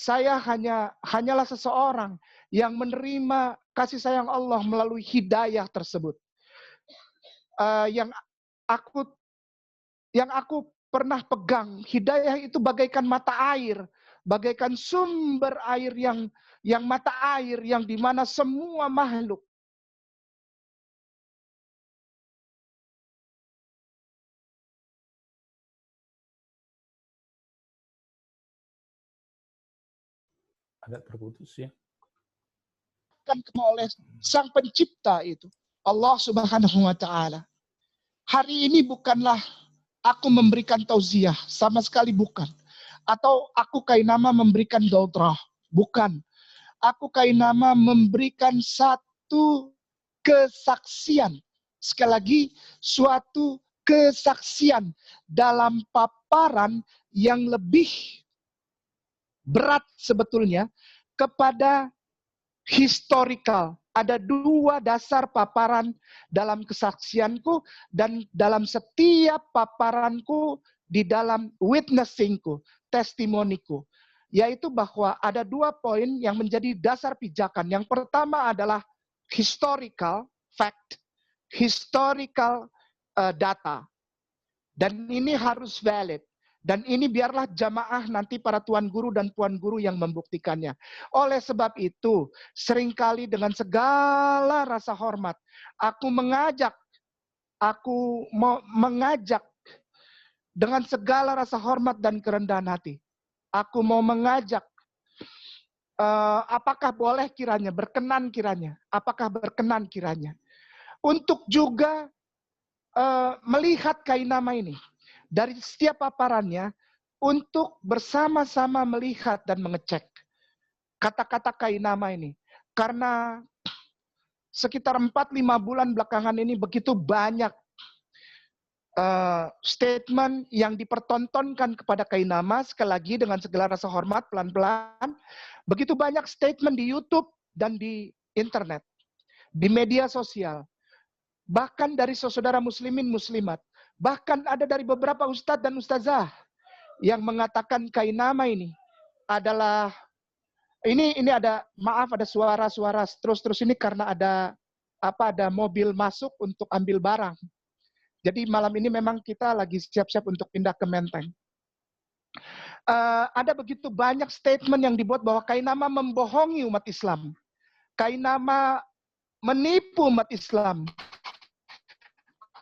saya hanyalah seseorang yang menerima kasih sayang Allah melalui hidayah tersebut. Yang aku pernah pegang, hidayah itu bagaikan mata air, bagaikan sumber air yang mata air yang dimana semua makhluk agak terputus ya. oleh Sang Pencipta itu, Allah Subhanahu wa taala. Hari ini bukanlah aku memberikan tauziah, sama sekali bukan. Atau aku kainama memberikan daudrah, bukan. Aku kainama memberikan satu kesaksian. Sekali lagi, suatu kesaksian dalam paparan yang lebih berat sebetulnya kepada historical. Ada dua dasar paparan dalam kesaksianku dan dalam setiap paparanku di dalam witnessingku, testimoniku. Yaitu bahwa ada dua poin yang menjadi dasar pijakan. Yang pertama adalah historical fact, historical data. Dan ini harus valid. Dan ini biarlah jamaah nanti para tuan guru dan puan guru yang membuktikannya. Oleh sebab itu, seringkali dengan segala rasa hormat, aku mengajak dengan segala rasa hormat dan kerendahan hati. Aku mau mengajak, apakah boleh kiranya, berkenan kiranya, apakah berkenan kiranya, untuk juga melihat kainama ini. Dari setiap paparannya, untuk bersama-sama melihat dan mengecek kata-kata kainama ini. Karena sekitar 4-5 bulan belakangan ini begitu banyak statement yang dipertontonkan kepada kainama, sekali lagi dengan segala rasa hormat, pelan-pelan. Begitu banyak statement di YouTube dan di internet, di media sosial. Bahkan dari saudara muslimin muslimat. Bahkan ada dari beberapa ustadz dan ustazah yang mengatakan kainama ini adalah, ini ada, maaf ada suara-suara terus ini karena ada mobil masuk untuk ambil barang. Jadi malam ini memang kita lagi siap-siap untuk pindah ke Menteng. Ada begitu banyak statement yang dibuat bahwa kainama membohongi umat Islam. Kainama menipu umat Islam.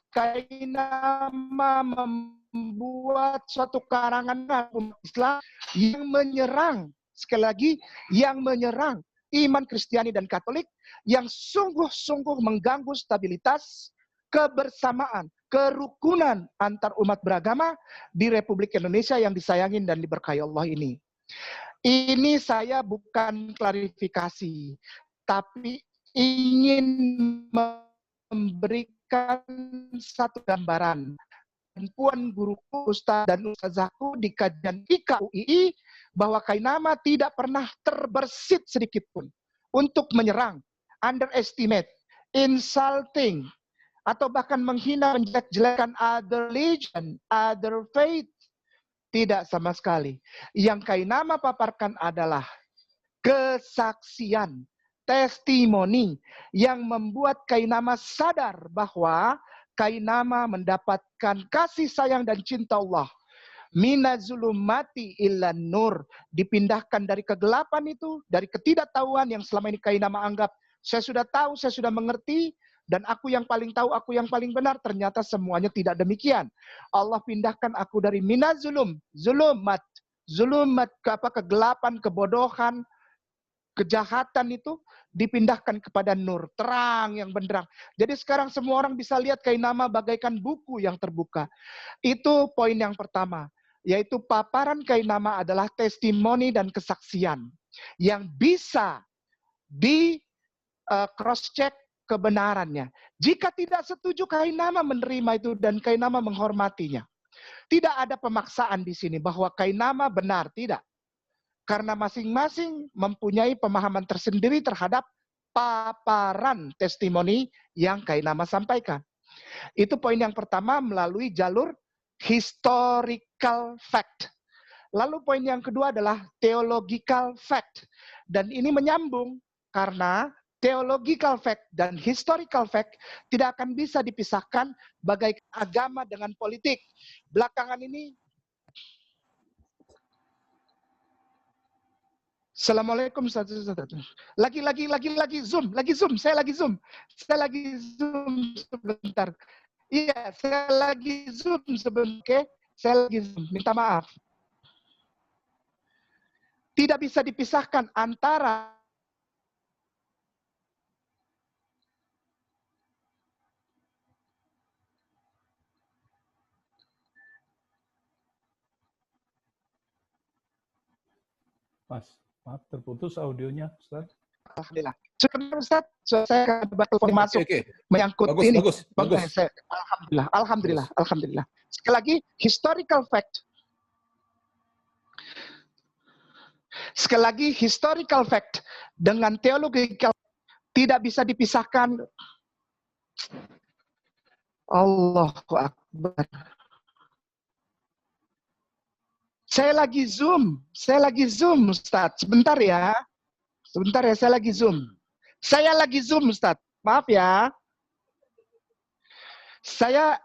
Kainama membuat suatu karangan umat Islam yang menyerang, sekali lagi, yang menyerang iman Kristiani dan Katolik, yang sungguh-sungguh mengganggu stabilitas, kebersamaan, kerukunan antar umat beragama di Republik Indonesia yang disayangin dan diberkahi Allah ini. Ini saya bukan klarifikasi, tapi ingin memberikan satu gambaran. Puan guruku, ustaz dan ustazahku di kajian IKUII bahwa kainama tidak pernah terbersit sedikit pun untuk menyerang, underestimate, insulting, atau bahkan menghina, menjelek-jelekan other religion, other faith. Tidak sama sekali. Yang kainama paparkan adalah kesaksian, testimoni yang membuat kainama sadar bahwa kainama mendapatkan kasih sayang dan cinta Allah. Minazulumati ilan nur, dipindahkan dari kegelapan itu, dari ketidaktahuan yang selama ini kainama anggap saya sudah tahu, saya sudah mengerti, dan aku yang paling tahu, aku yang paling benar. Ternyata semuanya tidak demikian. Allah pindahkan aku dari zulumat kegelapan, kebodohan, kejahatan itu dipindahkan kepada nur, terang yang benderang. Jadi sekarang semua orang bisa lihat kainama bagaikan buku yang terbuka. Itu poin yang pertama, yaitu paparan kainama adalah testimoni dan kesaksian yang bisa di cross check kebenarannya. Jika tidak setuju, kainama menerima itu dan kainama menghormatinya. Tidak ada pemaksaan di sini bahwa kainama benar, tidak. Karena masing-masing mempunyai pemahaman tersendiri terhadap paparan testimoni yang kainama sampaikan. Itu poin yang pertama melalui jalur historical fact. Lalu poin yang kedua adalah theological fact. Dan ini menyambung karena theological fact dan historical fact tidak akan bisa dipisahkan bagai agama dengan politik. Belakangan ini, Assalamualaikum. Lagi zoom, saya lagi zoom sebentar. Iya, saya lagi zoom sebentar, oke? Saya lagi zoom, minta maaf. Tidak bisa dipisahkan antara Mas, maaf terputus audionya, Ustaz. Alhamdulillah. Sebentar Ustaz, saya akan coba telepon masuk menyangkut bagus, ini. Bagus. Alhamdulillah. Sekali lagi, historical fact. Sekali lagi, historical fact dengan theological tidak bisa dipisahkan. Allahu Akbar. Saya lagi zoom, Ustaz. Sebentar ya, saya lagi zoom, Ustaz. Maaf ya. Saya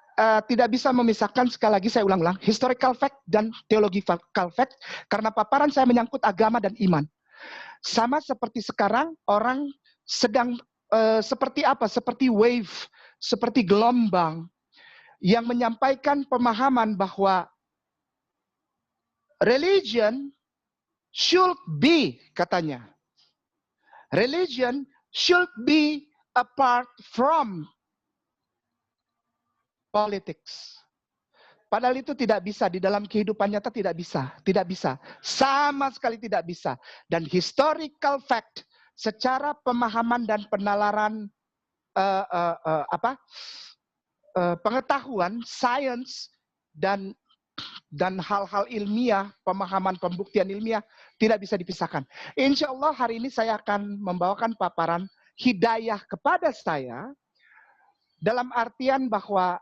tidak bisa memisahkan, sekali lagi saya ulang-ulang, historical fact dan theological fact, karena paparan saya menyangkut agama dan iman. Sama seperti sekarang, orang sedang seperti apa? Seperti wave, seperti gelombang, yang menyampaikan pemahaman bahwa religion should be, katanya. Religion should be apart from politics. Padahal itu tidak bisa, di dalam kehidupan nyata tidak bisa. Sama sekali tidak bisa. Dan historical fact, secara pemahaman dan penalaran pengetahuan, sains, dan hal-hal ilmiah, pemahaman pembuktian ilmiah tidak bisa dipisahkan. Insya Allah hari ini saya akan membawakan paparan hidayah kepada saya, dalam artian bahwa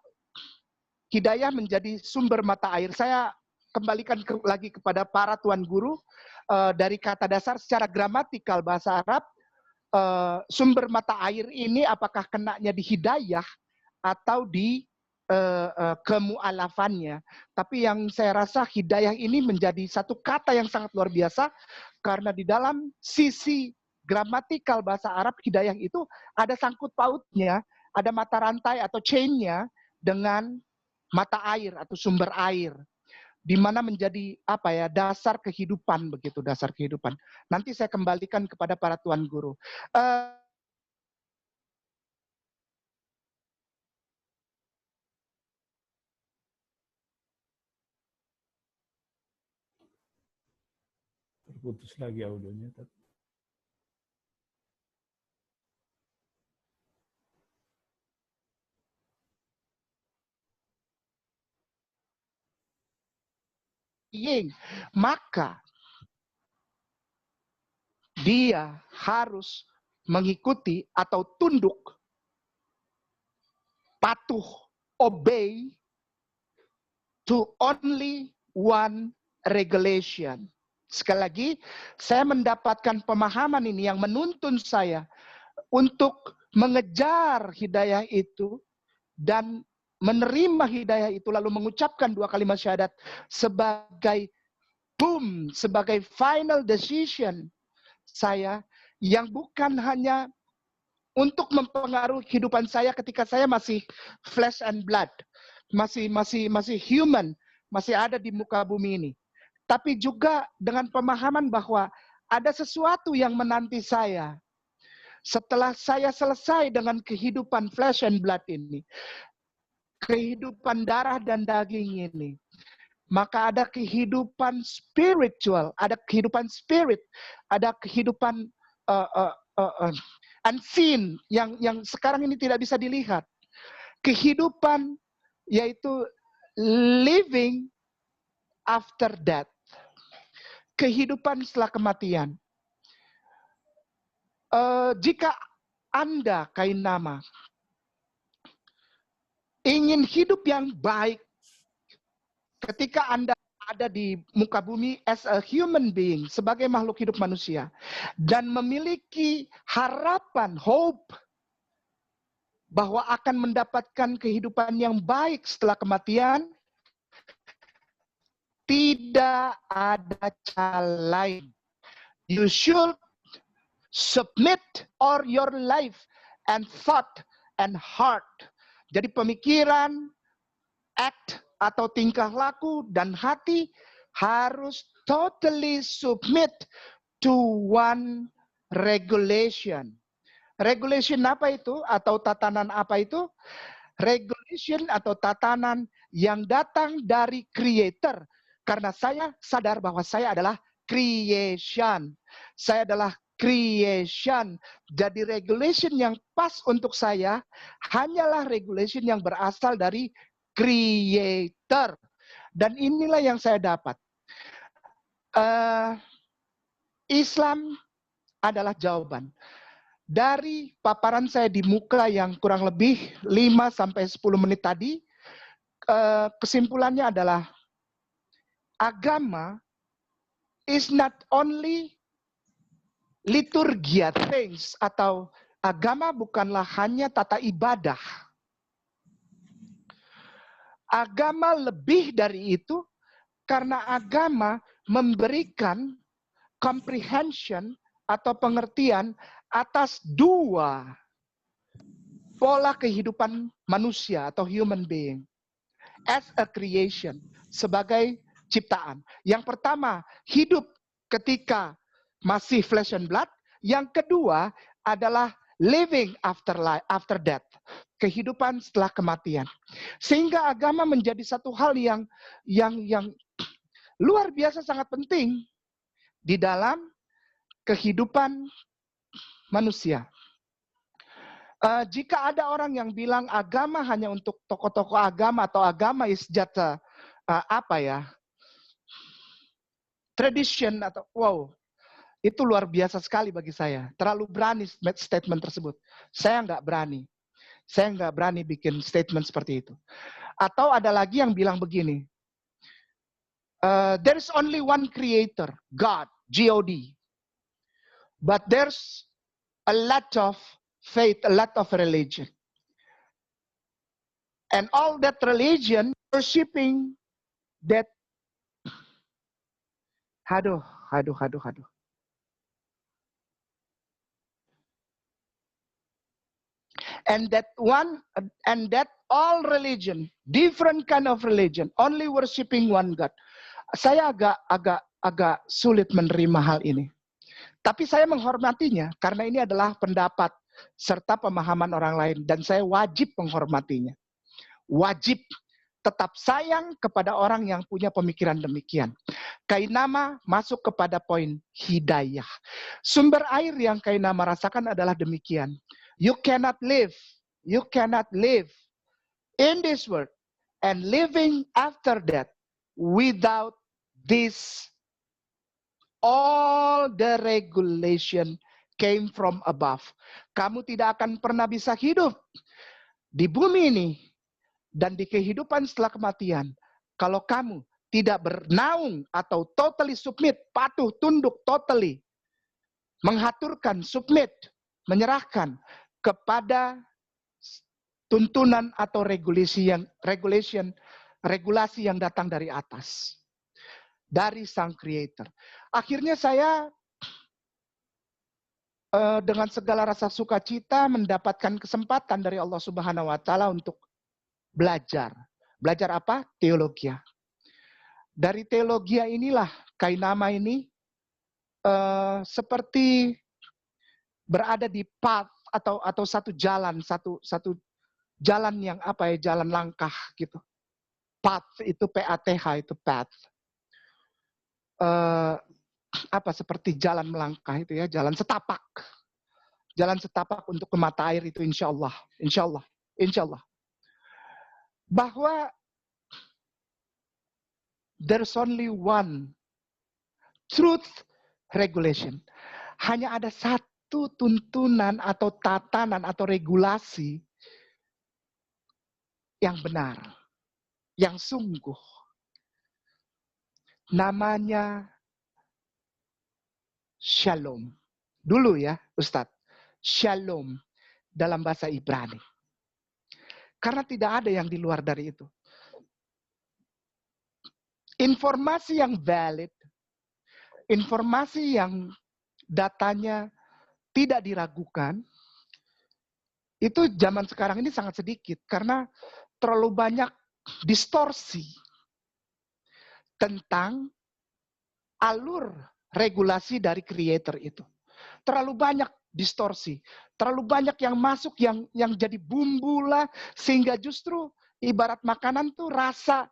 hidayah menjadi sumber mata air. Saya kembalikan lagi kepada para tuan guru, dari kata dasar secara gramatikal bahasa Arab, sumber mata air ini apakah kenanya di hidayah atau di kemu'alafannya. Tapi yang saya rasa hidayah ini menjadi satu kata yang sangat luar biasa, karena di dalam sisi gramatikal bahasa Arab, hidayah itu ada sangkut pautnya, ada mata rantai atau chain-nya dengan mata air atau sumber air, di mana menjadi apa ya, dasar kehidupan, begitu, dasar kehidupan. Nanti saya kembalikan kepada para tuan guru. Terputus lagi audionya. Maka dia harus mengikuti atau tunduk, patuh, obey to only one regulation. Sekali lagi, saya mendapatkan pemahaman ini yang menuntun saya untuk mengejar hidayah itu dan menerima hidayah itu, lalu mengucapkan 2 kalimat syahadat sebagai sebagai final decision saya, yang bukan hanya untuk mempengaruhi kehidupan saya ketika saya masih flesh and blood, masih human, masih ada di muka bumi ini, tapi juga dengan pemahaman bahwa ada sesuatu yang menanti saya setelah saya selesai dengan kehidupan flesh and blood ini, kehidupan darah dan daging ini. Maka ada kehidupan spiritual, ada kehidupan spirit, ada kehidupan unseen yang sekarang ini tidak bisa dilihat. Kehidupan yaitu living after death. Kehidupan setelah kematian. Jika Anda, Kainama, ingin hidup yang baik, ketika Anda ada di muka bumi as a human being, sebagai makhluk hidup manusia, dan memiliki harapan, hope, bahwa akan mendapatkan kehidupan yang baik setelah kematian, tidak ada cara lain. You should submit all your life and thought and heart. Jadi pemikiran, act atau tingkah laku dan hati harus totally submit to one regulation. Regulation apa itu? Atau tatanan apa itu? Regulation atau tatanan yang datang dari creator. Karena saya sadar bahwa saya adalah creation. Saya adalah creation. Jadi regulation yang pas untuk saya hanyalah regulation yang berasal dari creator. Dan inilah yang saya dapat. Islam adalah jawaban. Dari paparan saya di muka yang kurang lebih 5-10 menit tadi, kesimpulannya adalah agama is not only liturgia things, atau agama bukanlah hanya tata ibadah. Agama lebih dari itu, karena agama memberikan comprehension atau pengertian atas dua pola kehidupan manusia atau human being as a creation, sebagai ciptaan. Yang pertama, hidup ketika masih flesh and blood. Yang kedua adalah living after death, kehidupan setelah kematian. Sehingga agama menjadi satu hal yang luar biasa sangat penting di dalam kehidupan manusia. Jika ada orang yang bilang agama hanya untuk tokoh-tokoh agama atau agama is just tradition atau wow, itu luar biasa sekali bagi saya. Terlalu berani statement tersebut. Saya nggak berani. Saya nggak berani bikin statement seperti itu. Atau ada lagi yang bilang begini, there is only one creator, God, G-O-D. But there's a lot of faith, a lot of religion. And all that religion worshiping that, aduh. And that all religion, different kind of religion, only worshiping one God. Saya agak sulit menerima hal ini. Tapi saya menghormatinya karena ini adalah pendapat serta pemahaman orang lain dan saya wajib menghormatinya. Wajib tetap sayang kepada orang yang punya pemikiran demikian. Kainama masuk kepada poin hidayah. Sumber air yang Kainama rasakan adalah demikian. You cannot live in this world and living after that without this. All the regulation came from above. Kamu tidak akan pernah bisa hidup di bumi ini dan di kehidupan setelah kematian kalau kamu tidak bernaung atau totally submit, patuh, tunduk, totally menghaturkan, submit, menyerahkan kepada tuntunan atau regulasi yang datang dari atas. Dari sang creator. Akhirnya saya dengan segala rasa sukacita mendapatkan kesempatan dari Allah Subhanahu wa taala untuk belajar. Belajar apa? Teologia. Dari teologia inilah Kainama ini seperti berada di path atau satu jalan yang jalan langkah gitu. Path itu PATH itu path. Seperti jalan melangkah itu ya, jalan setapak untuk ke mata air itu insya Allah, bahwa there's only one truth regulation, hanya ada satu tuntunan atau tatanan atau regulasi yang benar, yang sungguh. namanya Shalom. Dulu ya, Ustadz. Shalom dalam bahasa Ibrani. Karena tidak ada yang di luar dari itu. Informasi yang valid, informasi yang datanya tidak diragukan, itu zaman sekarang ini sangat sedikit. Karena terlalu banyak distorsi tentang alur regulasi dari creator itu. Terlalu banyak distorsi, terlalu banyak yang masuk yang jadi bumbu lah, sehingga justru ibarat makanan tuh rasa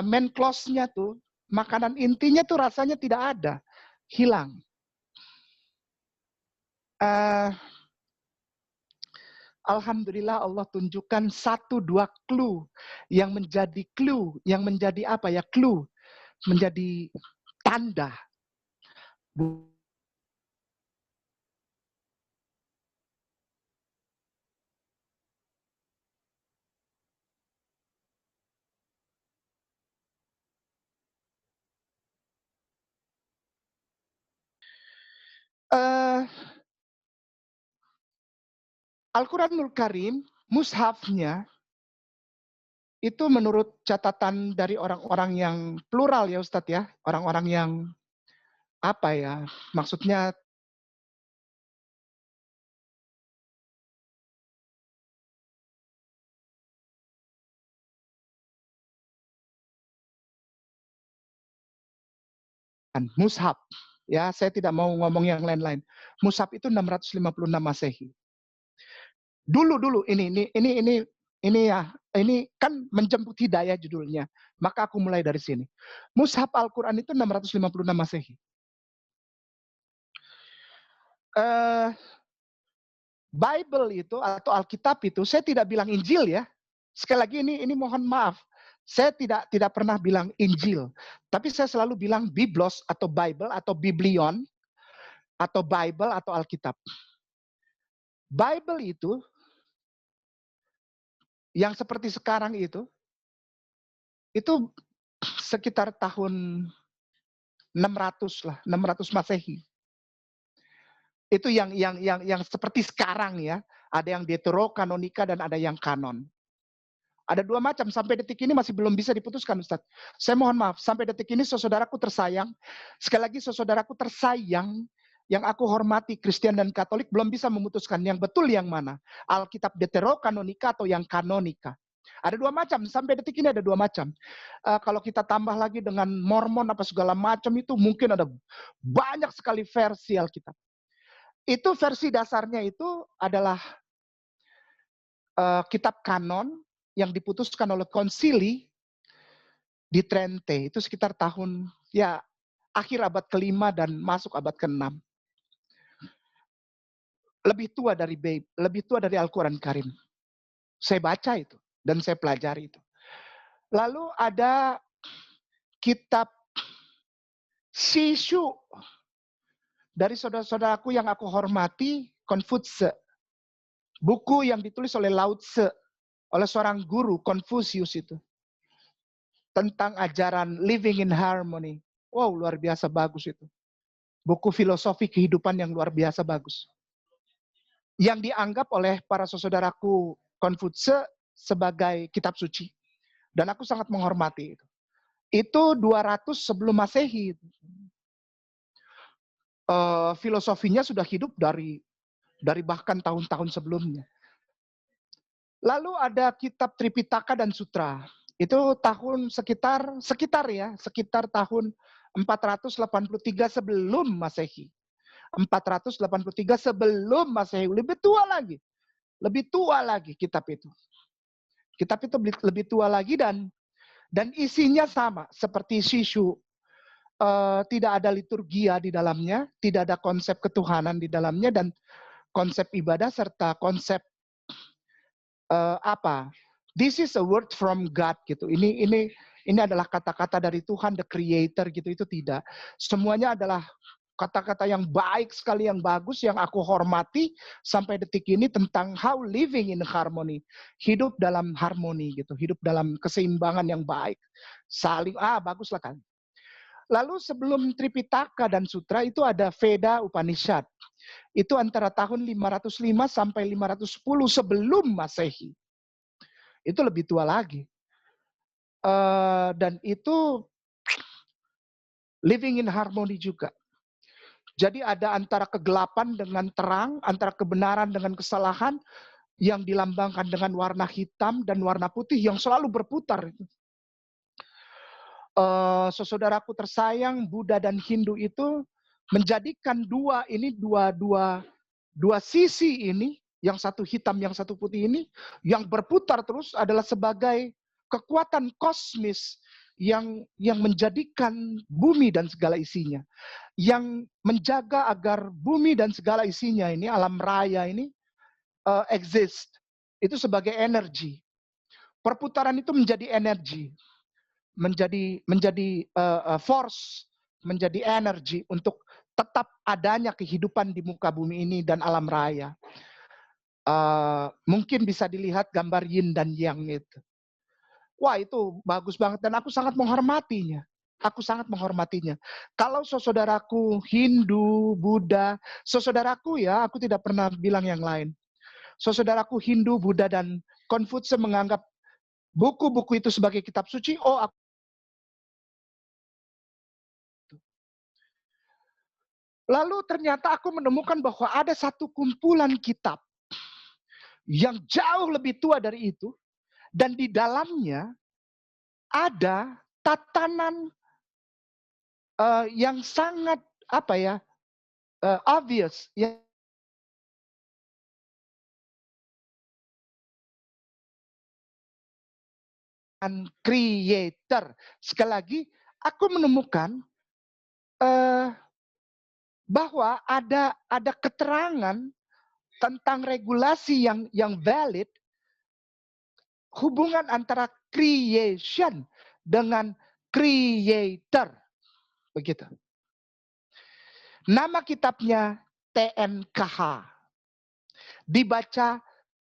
main course-nya tuh, makanan intinya tuh rasanya tidak ada, hilang. Alhamdulillah Allah tunjukkan 1-2 clue yang menjadi clue, yang menjadi apa ya, clue, menjadi tanda. Al-Quranul Karim, mushafnya, itu menurut catatan dari orang-orang yang plural ya Ustadz ya, orang-orang yang apa ya, maksudnya mushaf. Ya, saya tidak mau ngomong yang lain-lain. Mushaf itu 656 Masehi. Dulu ini ya, ini kan menjemput hidayah judulnya. Maka aku mulai dari sini. Mushaf Al-Quran itu 656 Masehi. Bible itu atau Alkitab itu, saya tidak bilang Injil ya. Sekali lagi ini mohon maaf. Saya tidak pernah bilang Injil, tapi saya selalu bilang Biblos atau Bible atau Biblion atau Bible atau Alkitab. Bible itu yang seperti sekarang itu sekitar tahun 600 lah, 600 Masehi. Itu yang seperti sekarang ya, ada yang deuterokanonika dan ada yang kanon. Ada 2 macam, sampai detik ini masih belum bisa diputuskan Ustadz. Saya mohon maaf, sampai detik ini saudaraku tersayang, sekali lagi saudaraku tersayang, yang aku hormati Kristen dan Katolik belum bisa memutuskan yang betul yang mana. Alkitab deuterokanonika atau yang kanonika. Ada 2 macam, sampai detik ini ada 2 macam. Kalau kita tambah lagi dengan Mormon apa segala macam itu mungkin ada banyak sekali versi Alkitab. Itu versi dasarnya itu adalah kitab kanon yang diputuskan oleh konsili di Trente. Itu sekitar tahun ya akhir abad ke-5 dan masuk abad ke-6. Lebih tua dari Al-Quran Karim. Saya baca itu dan saya pelajari itu. Lalu ada kitab Shishu dari saudara-saudaraku yang aku hormati, Konfutse. Buku yang ditulis oleh Lao Tse, oleh seorang guru Konfusius itu. Tentang ajaran living in harmony. Wow, luar biasa bagus itu. Buku filosofi kehidupan yang luar biasa bagus. Yang dianggap oleh para saudaraku Konfutse sebagai kitab suci. Dan aku sangat menghormati itu. Itu 200 sebelum Masehi. Filosofinya sudah hidup dari bahkan tahun-tahun sebelumnya. Lalu ada kitab Tripitaka dan Sutra. Itu tahun sekitar tahun 483 sebelum Masehi. 483 sebelum Masehi. Lebih tua lagi kitab itu. Kitab itu lebih tua lagi dan isinya sama seperti Shishu. Tidak ada liturgia di dalamnya, tidak ada konsep ketuhanan di dalamnya, dan konsep ibadah serta konsep this is a word from God gitu. Ini adalah kata-kata dari Tuhan, the Creator gitu. Itu tidak. Semuanya adalah kata-kata yang baik sekali, yang bagus, yang aku hormati sampai detik ini tentang how living in harmony. Hidup dalam harmoni gitu, hidup dalam keseimbangan yang baik. Saling, baguslah kan. Lalu sebelum Tripitaka dan Sutra itu ada Veda Upanishad. Itu antara tahun 505 sampai 510 sebelum Masehi. Itu lebih tua lagi. Dan itu living in harmony juga. Jadi ada antara kegelapan dengan terang, antara kebenaran dengan kesalahan, yang dilambangkan dengan warna hitam dan warna putih yang selalu berputar. Saudaraku tersayang, Buddha dan Hindu itu menjadikan dua sisi ini, yang satu hitam, yang satu putih ini, yang berputar terus adalah sebagai kekuatan kosmis yang menjadikan bumi dan segala isinya, yang menjaga agar bumi dan segala isinya ini, alam raya ini exist. Itu sebagai energi. Perputaran itu menjadi energi, menjadi force, menjadi energi untuk tetap adanya kehidupan di muka bumi ini dan alam raya. Mungkin bisa dilihat gambar yin dan yang itu. Wah, itu bagus banget dan aku sangat menghormatinya. Aku sangat menghormatinya. Kalau saudaraku Hindu, Buddha, saudaraku ya, aku tidak pernah bilang yang lain. Saudaraku Hindu, Buddha, dan Konfutse menganggap buku-buku itu sebagai kitab suci. Oh, aku... Lalu ternyata aku menemukan bahwa ada satu kumpulan kitab yang jauh lebih tua dari itu, dan di dalamnya ada tatanan yang sangat obvious, yang creator. Sekali lagi, aku menemukan bahwa ada keterangan tentang regulasi yang valid, hubungan antara creation dengan creator. Begitu. Nama kitabnya TNKH. Dibaca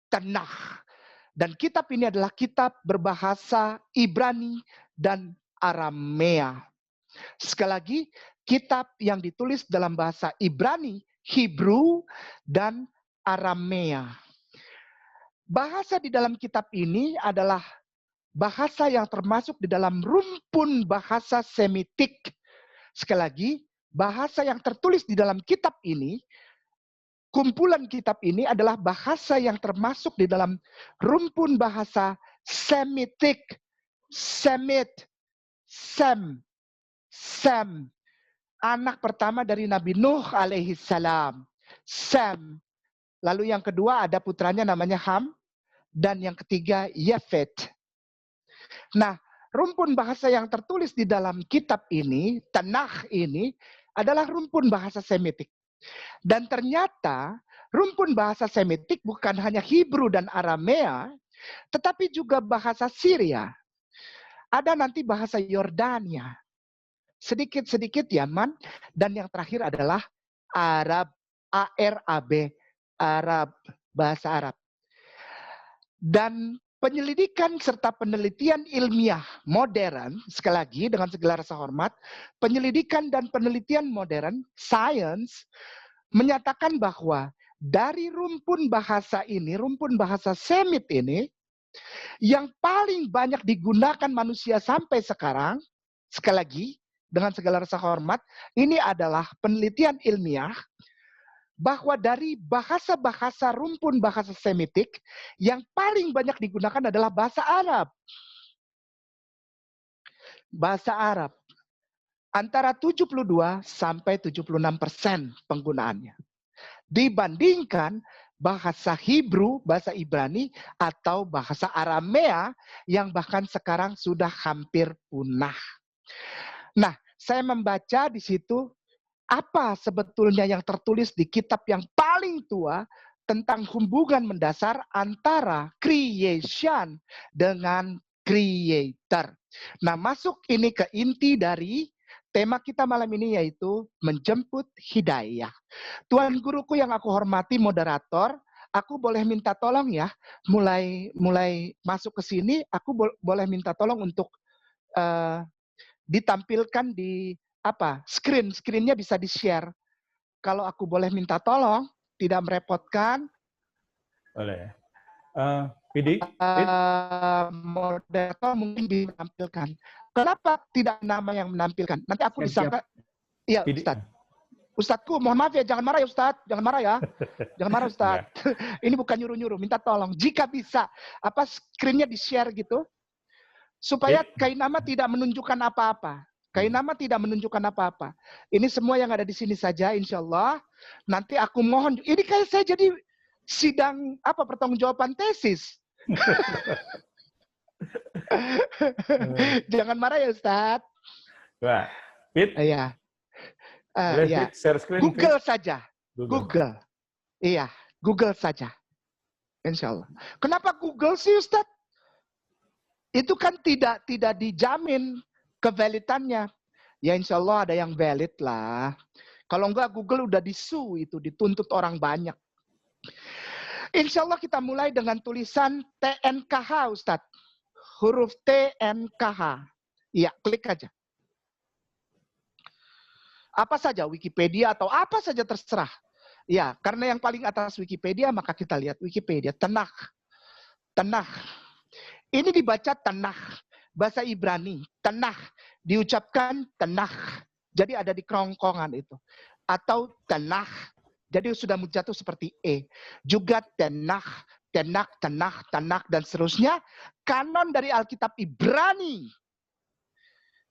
Tanakh. Dan kitab ini adalah kitab berbahasa Ibrani dan Aramea. Sekali lagi, kitab yang ditulis dalam bahasa Ibrani, Hebrew, dan Aramea. Bahasa di dalam kitab ini adalah bahasa yang termasuk di dalam rumpun bahasa Semitik. Sekali lagi, bahasa yang tertulis di dalam kitab ini, kumpulan kitab ini adalah bahasa yang termasuk di dalam rumpun bahasa Semitik. Semit, Sem, Sem. Anak pertama dari Nabi Nuh alaihi salam. Sem. Lalu yang kedua ada putranya namanya Ham. Dan yang ketiga Yefet. Nah, rumpun bahasa yang tertulis di dalam kitab ini, Tanakh ini, adalah rumpun bahasa Semitik. Dan ternyata rumpun bahasa Semitik bukan hanya Hebrew dan Aramea, tetapi juga bahasa Syria. Ada nanti bahasa Yordania. Sedikit-sedikit Yaman. Dan yang terakhir adalah Arab, A-R-A-B, Arab, bahasa Arab. Dan penyelidikan serta penelitian ilmiah modern, sekali lagi dengan segala rasa hormat, penyelidikan dan penelitian modern, science, menyatakan bahwa dari rumpun bahasa ini, rumpun bahasa Semit ini, yang paling banyak digunakan manusia sampai sekarang, sekali lagi, dengan segala rasa hormat, ini adalah penelitian ilmiah, bahwa dari bahasa-bahasa rumpun bahasa Semitik, yang paling banyak digunakan adalah bahasa Arab. Bahasa Arab. Antara 72 sampai 76% penggunaannya. Dibandingkan bahasa Hebrew, bahasa Ibrani, atau bahasa Aramea yang bahkan sekarang sudah hampir punah. Nah, saya membaca di situ apa sebetulnya yang tertulis di kitab yang paling tua tentang hubungan mendasar antara creation dengan creator. Nah, masuk ini ke inti dari tema kita malam ini, yaitu menjemput hidayah. Tuan guruku yang aku hormati, moderator, aku boleh minta tolong ya, mulai masuk ke sini, aku boleh minta tolong untuk ditampilkan di screen-nya bisa di-share. Kalau aku boleh minta tolong, tidak merepotkan. Boleh. Pidi, Moderator mungkin bisa menampilkan. Kenapa tidak nama yang menampilkan? Nanti aku disangka. Iya, Ustadz. Ustadzku, mohon maaf ya, jangan marah ya Ustadz. Jangan marah ya. Jangan marah Ustadz. Ini bukan nyuruh-nyuruh, minta tolong. Jika bisa, screen-nya di-share gitu. Supaya Kainama tidak menunjukkan apa-apa. Kainama tidak menunjukkan apa-apa. Ini semua yang ada di sini saja, insya Allah. Nanti aku mohon, ini kayak saya jadi sidang pertanggungjawaban tesis. Jangan marah ya Ustadz. Wah, Pit. Iya. Boleh share screen, Google saja. Google. Iya, Google saja. Insya Allah. Kenapa Google sih Ustadz? Itu kan tidak dijamin kevalitannya. Ya insya Allah ada yang valid lah. Kalau enggak Google udah disu itu, dituntut orang banyak. Insya Allah kita mulai dengan tulisan TNKH Ustadz. Huruf TNKH. Iya, klik aja. Apa saja, Wikipedia atau apa saja terserah. Ya, karena yang paling atas Wikipedia, maka kita lihat Wikipedia. Tanakh. Ini dibaca Tanakh. Bahasa Ibrani. Tanakh. Diucapkan Tanakh. Jadi ada di kerongkongan itu. Atau Tanakh. Jadi sudah jatuh seperti E. Juga Tanakh, dan seterusnya. Kanon dari Alkitab Ibrani.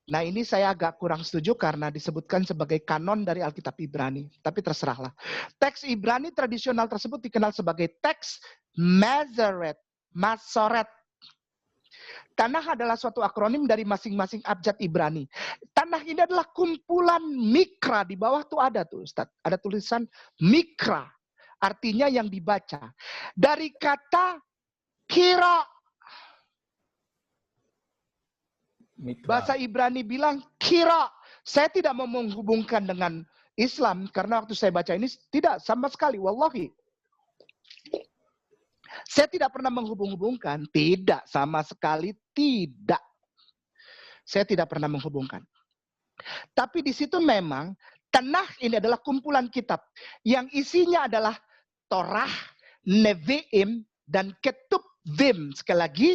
Nah ini saya agak kurang setuju karena disebutkan sebagai kanon dari Alkitab Ibrani. Tapi terserahlah. Teks Ibrani tradisional tersebut dikenal sebagai teks Masoret. Tanakh adalah suatu akronim dari masing-masing abjad Ibrani. Tanakh ini adalah kumpulan mikra. Di bawah tuh ada tuh Ustaz. Ada tulisan mikra. Artinya yang dibaca. Dari kata kira. Bahasa Ibrani bilang kira. Saya tidak mau menghubungkan dengan Islam. Karena waktu saya baca ini tidak sama sekali. Wallahi. Saya tidak pernah menghubung-hubungkan. Tidak. Sama sekali tidak. Saya tidak pernah menghubungkan. Tapi di situ memang Tanakh ini adalah kumpulan kitab. Yang isinya adalah Torah, Nevi'im, dan Ketuvim. Sekali lagi,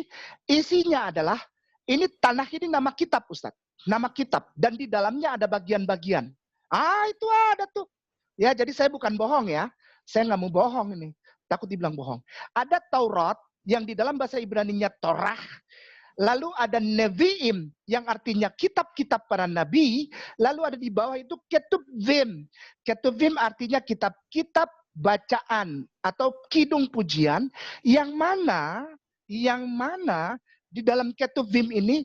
isinya adalah ini Tanakh ini nama kitab, Ustaz. Nama kitab. Dan di dalamnya ada bagian-bagian. Itu ada tuh. Ya, jadi saya bukan bohong ya. Saya nggak mau bohong ini. Takut dibilang bohong. Ada Taurat yang di dalam bahasa Ibraninya Torah. Lalu ada Nevi'im yang artinya kitab-kitab para nabi. Lalu ada di bawah itu Ketuvim. Ketuvim artinya kitab-kitab bacaan atau kidung pujian. Yang mana di dalam Ketuvim ini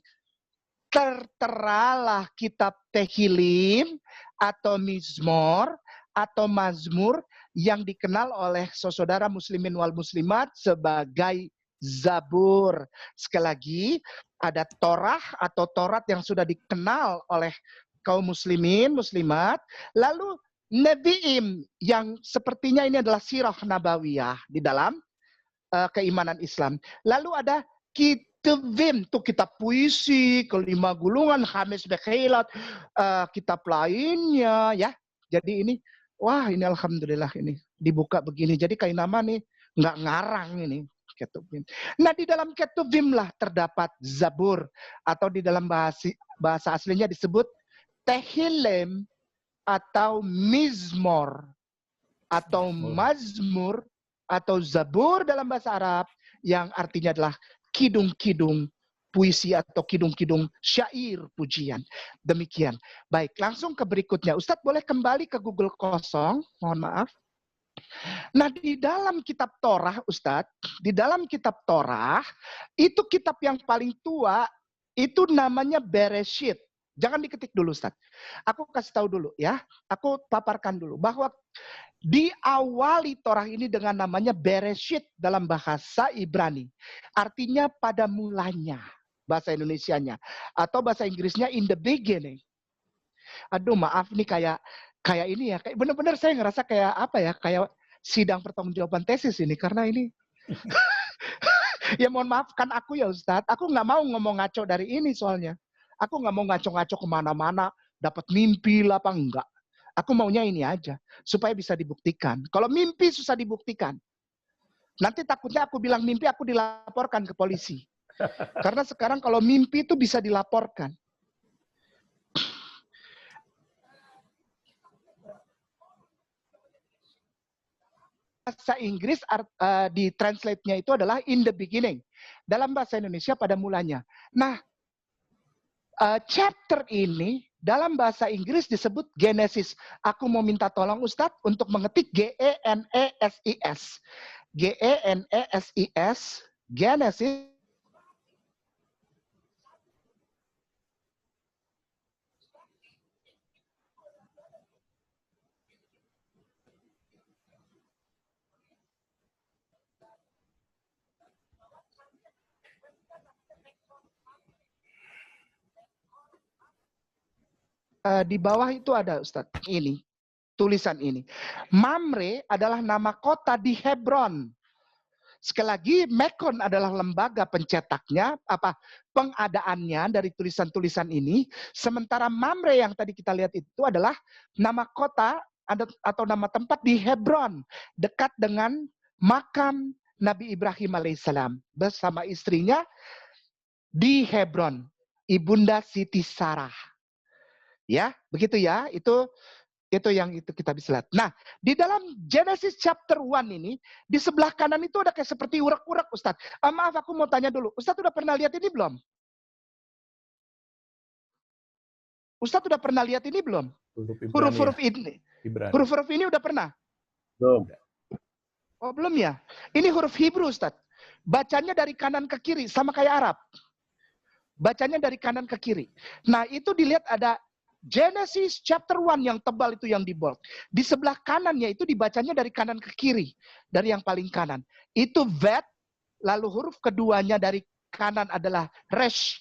terteralah kitab Tehillim atau Mizmor atau Mazmur yang dikenal oleh saudara muslimin wal muslimat sebagai Zabur. Sekali lagi, ada Torah atau Taurat yang sudah dikenal oleh kaum muslimin, muslimat. Lalu Nevi'im yang sepertinya ini adalah sirah nabawiyah di dalam keimanan Islam. Lalu ada Ketuvim, itu kitab puisi, kelima gulungan, Khamis Bekhilat, kitab lainnya ya. Jadi ini, wah ini alhamdulillah ini dibuka begini. Jadi Kainama nih nggak ngarang ini. Ketuvim. Nah di dalam Ketuvim lah terdapat Zabur atau di dalam bahasa aslinya disebut Tehillim atau Mizmor atau Mazmur atau Zabur dalam bahasa Arab yang artinya adalah kidung-kidung puisi atau kidung-kidung syair pujian. Demikian. Baik, langsung ke berikutnya. Ustadz boleh kembali ke Google kosong, mohon maaf. Nah, di dalam kitab Torah, Ustadz, di dalam kitab Torah, itu kitab yang paling tua, itu namanya Bereshit. Jangan diketik dulu, Ustadz. Aku kasih tahu dulu ya. Aku paparkan dulu bahwa diawali Torah ini dengan namanya Bereshit dalam bahasa Ibrani. Artinya pada mulanya, bahasa Indonesianya. Atau bahasa Inggrisnya in the beginning. Aduh, maaf nih kayak ini ya. Kayak benar-benar saya ngerasa kayak apa ya? Kayak sidang pertanggungjawaban tesis ini. Karena ini ya mohon maafkan aku ya Ustadz. Aku nggak mau ngomong ngaco dari ini soalnya. Aku nggak mau ngaco-ngaco kemana-mana dapat mimpi lah apa enggak. Aku maunya ini aja, supaya bisa dibuktikan. Kalau mimpi susah dibuktikan. Nanti takutnya aku bilang mimpi, aku dilaporkan ke polisi. Karena sekarang kalau mimpi itu bisa dilaporkan. Bahasa Inggris di translate-nya itu adalah in the beginning. Dalam bahasa Indonesia pada mulanya. Nah, chapter ini dalam bahasa Inggris disebut Genesis. Aku mau minta tolong Ustadz untuk mengetik Genesis. Genesis, Genesis. Di bawah itu ada Ustadz, ini, tulisan ini. Mamre adalah nama kota di Hebron. Sekali lagi, Mekon adalah lembaga pencetaknya, pengadaannya dari tulisan-tulisan ini. Sementara Mamre yang tadi kita lihat itu adalah nama kota atau nama tempat di Hebron, dekat dengan makam Nabi Ibrahim alaihissalam bersama istrinya di Hebron, Ibunda Siti Sarah. Ya, begitu ya. Itu yang itu kita bisa lihat. Nah, di dalam Genesis chapter 1 ini, di sebelah kanan itu ada kayak seperti urak-urak, Ustadz. Maaf, aku mau tanya dulu. Ustadz udah pernah lihat ini belum? Ustadz udah pernah lihat ini belum? Huruf-huruf ini. Huruf-huruf ini udah pernah? Belum. Oh, belum ya? Ini huruf Hebrew, Ustadz. Bacanya dari kanan ke kiri, sama kayak Arab. Bacanya dari kanan ke kiri. Nah, itu dilihat ada Genesis chapter 1 yang tebal itu yang di bold. Di sebelah kanannya itu dibacanya dari kanan ke kiri. Dari yang paling kanan. Itu vet, lalu huruf keduanya dari kanan adalah resh.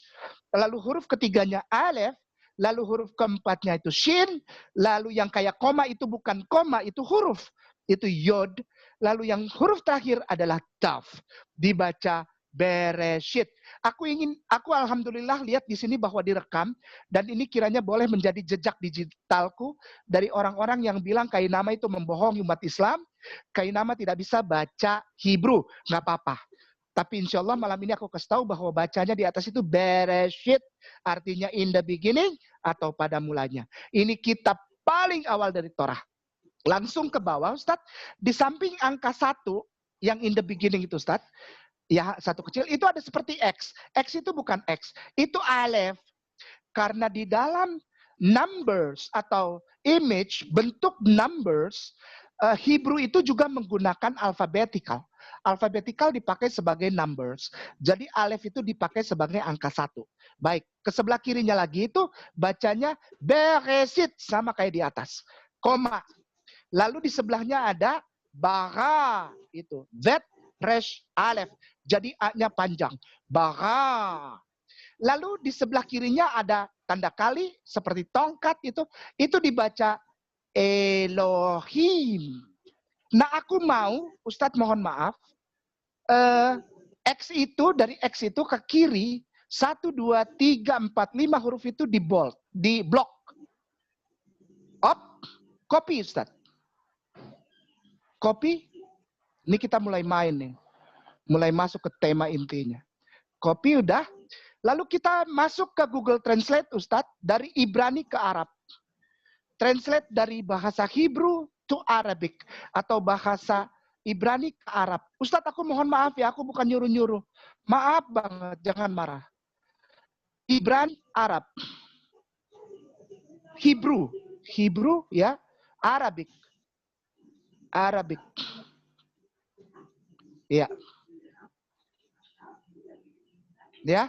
Lalu huruf ketiganya alef, lalu huruf keempatnya itu shin, lalu yang kayak koma itu bukan koma, itu huruf. Itu yod. Lalu yang huruf terakhir adalah taf. Dibaca Bereshit. Aku alhamdulillah lihat di sini bahwa direkam dan ini kiranya boleh menjadi jejak digitalku dari orang-orang yang bilang Kainama itu membohongi umat Islam, Kainama tidak bisa baca Hebrew, nggak apa-apa. Tapi insya Allah malam ini aku kasih tahu bahwa bacanya di atas itu Bereshit, artinya in the beginning atau pada mulanya. Ini kitab paling awal dari Torah. Langsung ke bawah, Ustadz, di samping angka 1 yang in the beginning itu, Ustadz, ya satu kecil itu ada seperti X. X itu bukan X, itu alef. Karena di dalam numbers atau image, bentuk numbers, Hebrew itu juga menggunakan alfabetikal. Alfabetikal dipakai sebagai numbers. Jadi alef itu dipakai sebagai angka 1. Baik, ke sebelah kirinya lagi itu bacanya Bereshit, sama kayak di atas. Koma. Lalu di sebelahnya ada bara, itu. Vet, resh, alef. Jadi A-nya panjang. Bara. Lalu di sebelah kirinya ada tanda kali seperti tongkat itu dibaca Elohim. Nah, aku mau, Ustadz mohon maaf, X itu dari X itu ke kiri 1, 2, 3, 4, 5 huruf itu di bold, di blok. Copy Ustadz. Copy. Ini kita mulai main nih. Mulai masuk ke tema intinya. Copy udah. Lalu kita masuk ke Google Translate, Ustadz. Dari Ibrani ke Arab. Translate dari bahasa Hebrew to Arabic. Atau bahasa Ibrani ke Arab. Ustadz, aku mohon maaf ya. Aku bukan nyuruh-nyuruh. Maaf banget, jangan marah. Ibrani, Arab. Hebrew. Hebrew ya. Arabic. Arabic. Ya. Ya.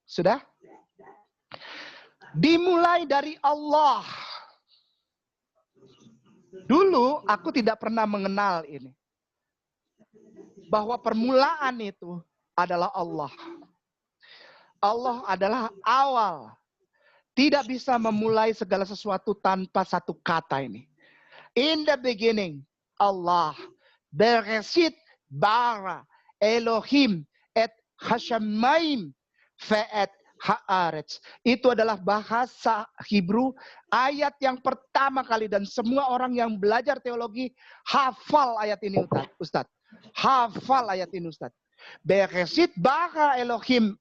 Sudah? Dimulai dari Allah. Dulu aku tidak pernah mengenal ini. Bahwa permulaan itu adalah Allah. Allah adalah awal. Tidak bisa memulai segala sesuatu tanpa satu kata ini. In the beginning, Allah. Bereshit bara Elohim et Hashemaim Fe'et Haaretz. Itu adalah bahasa Hebrew ayat yang pertama kali, dan semua orang yang belajar teologi hafal ayat ini, Ustaz. Hafal ayat ini, Ustaz. Bereshit bara Elohim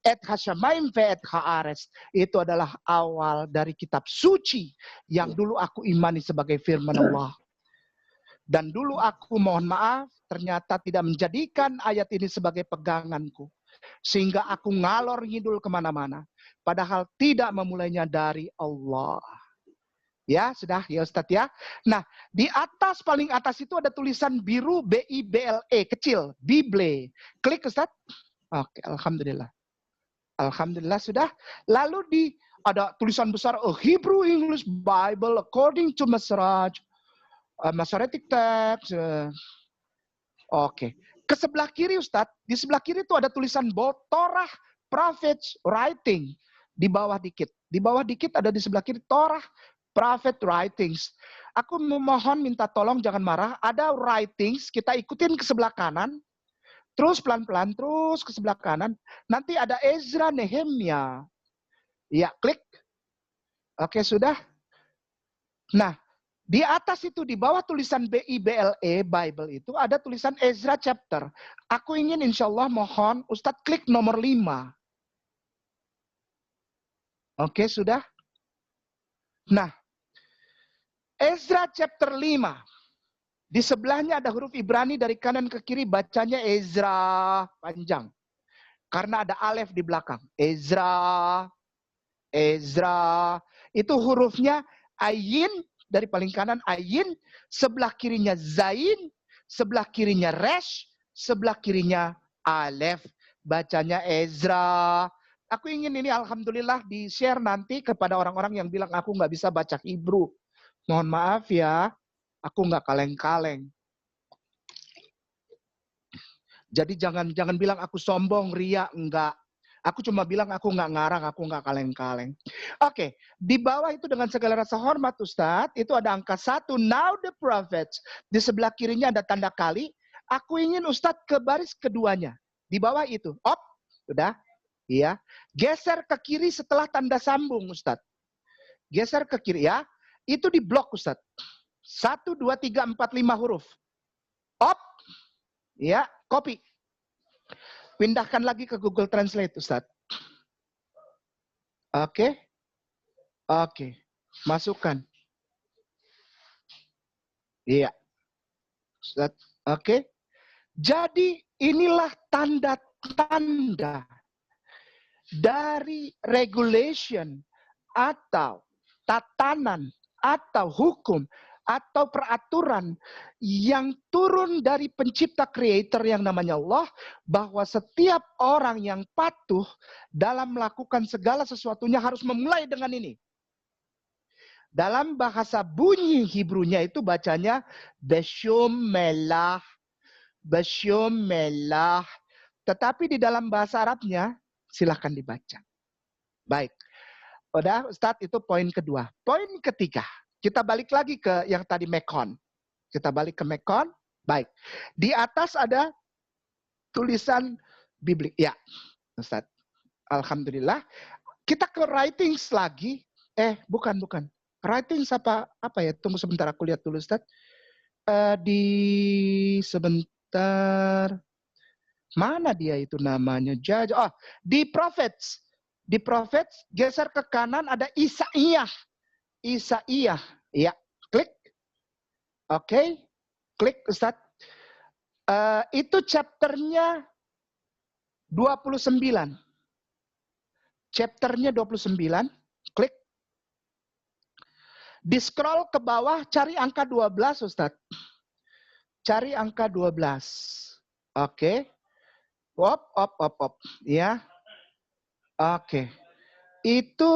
et hashamayim ve'et haaretz. Itu adalah awal dari kitab suci yang dulu aku imani sebagai firman Allah. Dan dulu aku mohon maaf, ternyata tidak menjadikan ayat ini sebagai peganganku. Sehingga aku ngalor ngidul kemana-mana. Padahal tidak memulainya dari Allah. Ya, sudah ya Ustadz ya. Nah, di atas, paling atas itu ada tulisan biru B-I-B-L-E, kecil. Bible. Klik Ustadz. Oke, Alhamdulillah. Alhamdulillah sudah. Lalu ada tulisan besar, A Hebrew English Bible according to Masoretic Text. Oke. Ke sebelah kiri Ustadz, di sebelah kiri itu ada tulisan bold, Torah Prophets Writing. Di bawah dikit. Di bawah dikit ada di sebelah kiri Torah Prophet Writings. Aku memohon minta tolong jangan marah. Ada writings, kita ikutin ke sebelah kanan. Terus pelan-pelan, terus ke sebelah kanan. Nanti ada Ezra, Nehemia. Ya, klik. Oke, sudah. Nah, di atas itu, di bawah tulisan B-I-B-L-E, Bible itu, ada tulisan Ezra chapter. Aku ingin insya Allah mohon Ustadz klik nomor 5. Oke, sudah. Nah, Ezra chapter 5. Di sebelahnya ada huruf Ibrani dari kanan ke kiri, bacanya Ezra, panjang. Karena ada alef di belakang. Ezra. Itu hurufnya ayin. Dari paling kanan ayin, sebelah kirinya zain, sebelah kirinya resh, sebelah kirinya alef. Bacanya Ezra. Aku ingin ini alhamdulillah di-share nanti kepada orang-orang yang bilang aku nggak bisa baca Hebrew. Mohon maaf ya, aku nggak kaleng-kaleng. Jadi jangan bilang aku sombong, ria, enggak. Aku cuma bilang aku nggak ngarang, aku nggak kaleng-kaleng. Oke, di bawah itu dengan segala rasa hormat Ustadz, itu ada angka 1, now the prophets. Di sebelah kirinya ada tanda kali. Aku ingin Ustadz ke baris keduanya. Di bawah itu, sudah. Iya. Geser ke kiri setelah tanda sambung Ustadz. Geser ke kiri ya. Itu di blok Ustadz. 1, 2, 3, 4, 5 huruf. Ya, copy. Pindahkan lagi ke Google Translate, Ustadz. Oke. Masukkan. Iya. Ustadz. Oke. Jadi inilah tanda-tanda dari regulation atau tatanan atau hukum atau peraturan yang turun dari pencipta creator yang namanya Allah, bahwa setiap orang yang patuh dalam melakukan segala sesuatunya harus memulai dengan ini. Dalam bahasa bunyi Hebrew-nya itu bacanya Beshom Melah. Tetapi di dalam bahasa Arabnya silahkan dibaca. Baik. Udah Ustadz, itu poin kedua. Poin ketiga. Kita balik lagi ke yang tadi Mekon. Kita balik ke Mekon. Baik. Di atas ada tulisan Biblik. Ya, Ustadz. Alhamdulillah. Kita ke writings lagi. Bukan. Writings apa ya? Tunggu sebentar, aku lihat dulu Ustadz. Sebentar. Mana dia itu namanya? Di Prophets. Di Prophets, geser ke kanan ada Isaiyah. Ya, klik. Oke. Klik Ustadz. Itu chapternya 29. Chapternya 29. Klik. Di scroll ke bawah, cari angka 12 Ustadz. Cari angka 12. Oke. Op. Ya. Oke. Itu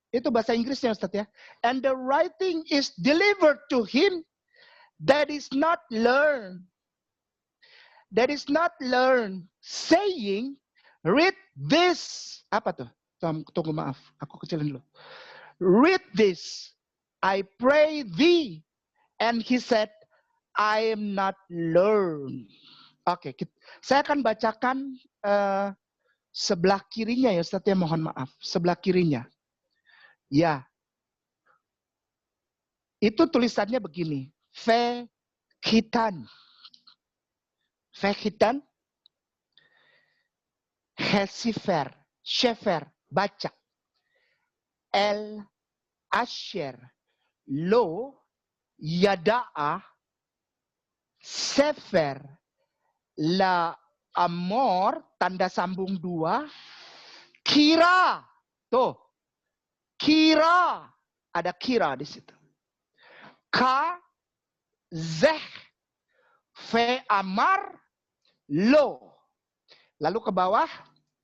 itu bahasa Inggrisnya Ustadz ya. And the writing is delivered to him that is not learned. Saying, read this. Apa tuh? Tunggu maaf, aku kecilin dulu. Read this, I pray thee. And he said, I am not learned. Oke, saya akan bacakan Sebelah kirinya ya Ustaz ya, mohon maaf. Sebelah kirinya. Ya. Itu tulisannya begini. Fekhitan. Fekhitan. Hesifer. Shefer. Baca. El Asher. Lo. Yada'a. Sefer. La Amor. Tanda sambung 2. Kira. Tuh. Kira. Ada kira di situ. Ka. Zeh. Fe amar. Lo. Lalu ke bawah.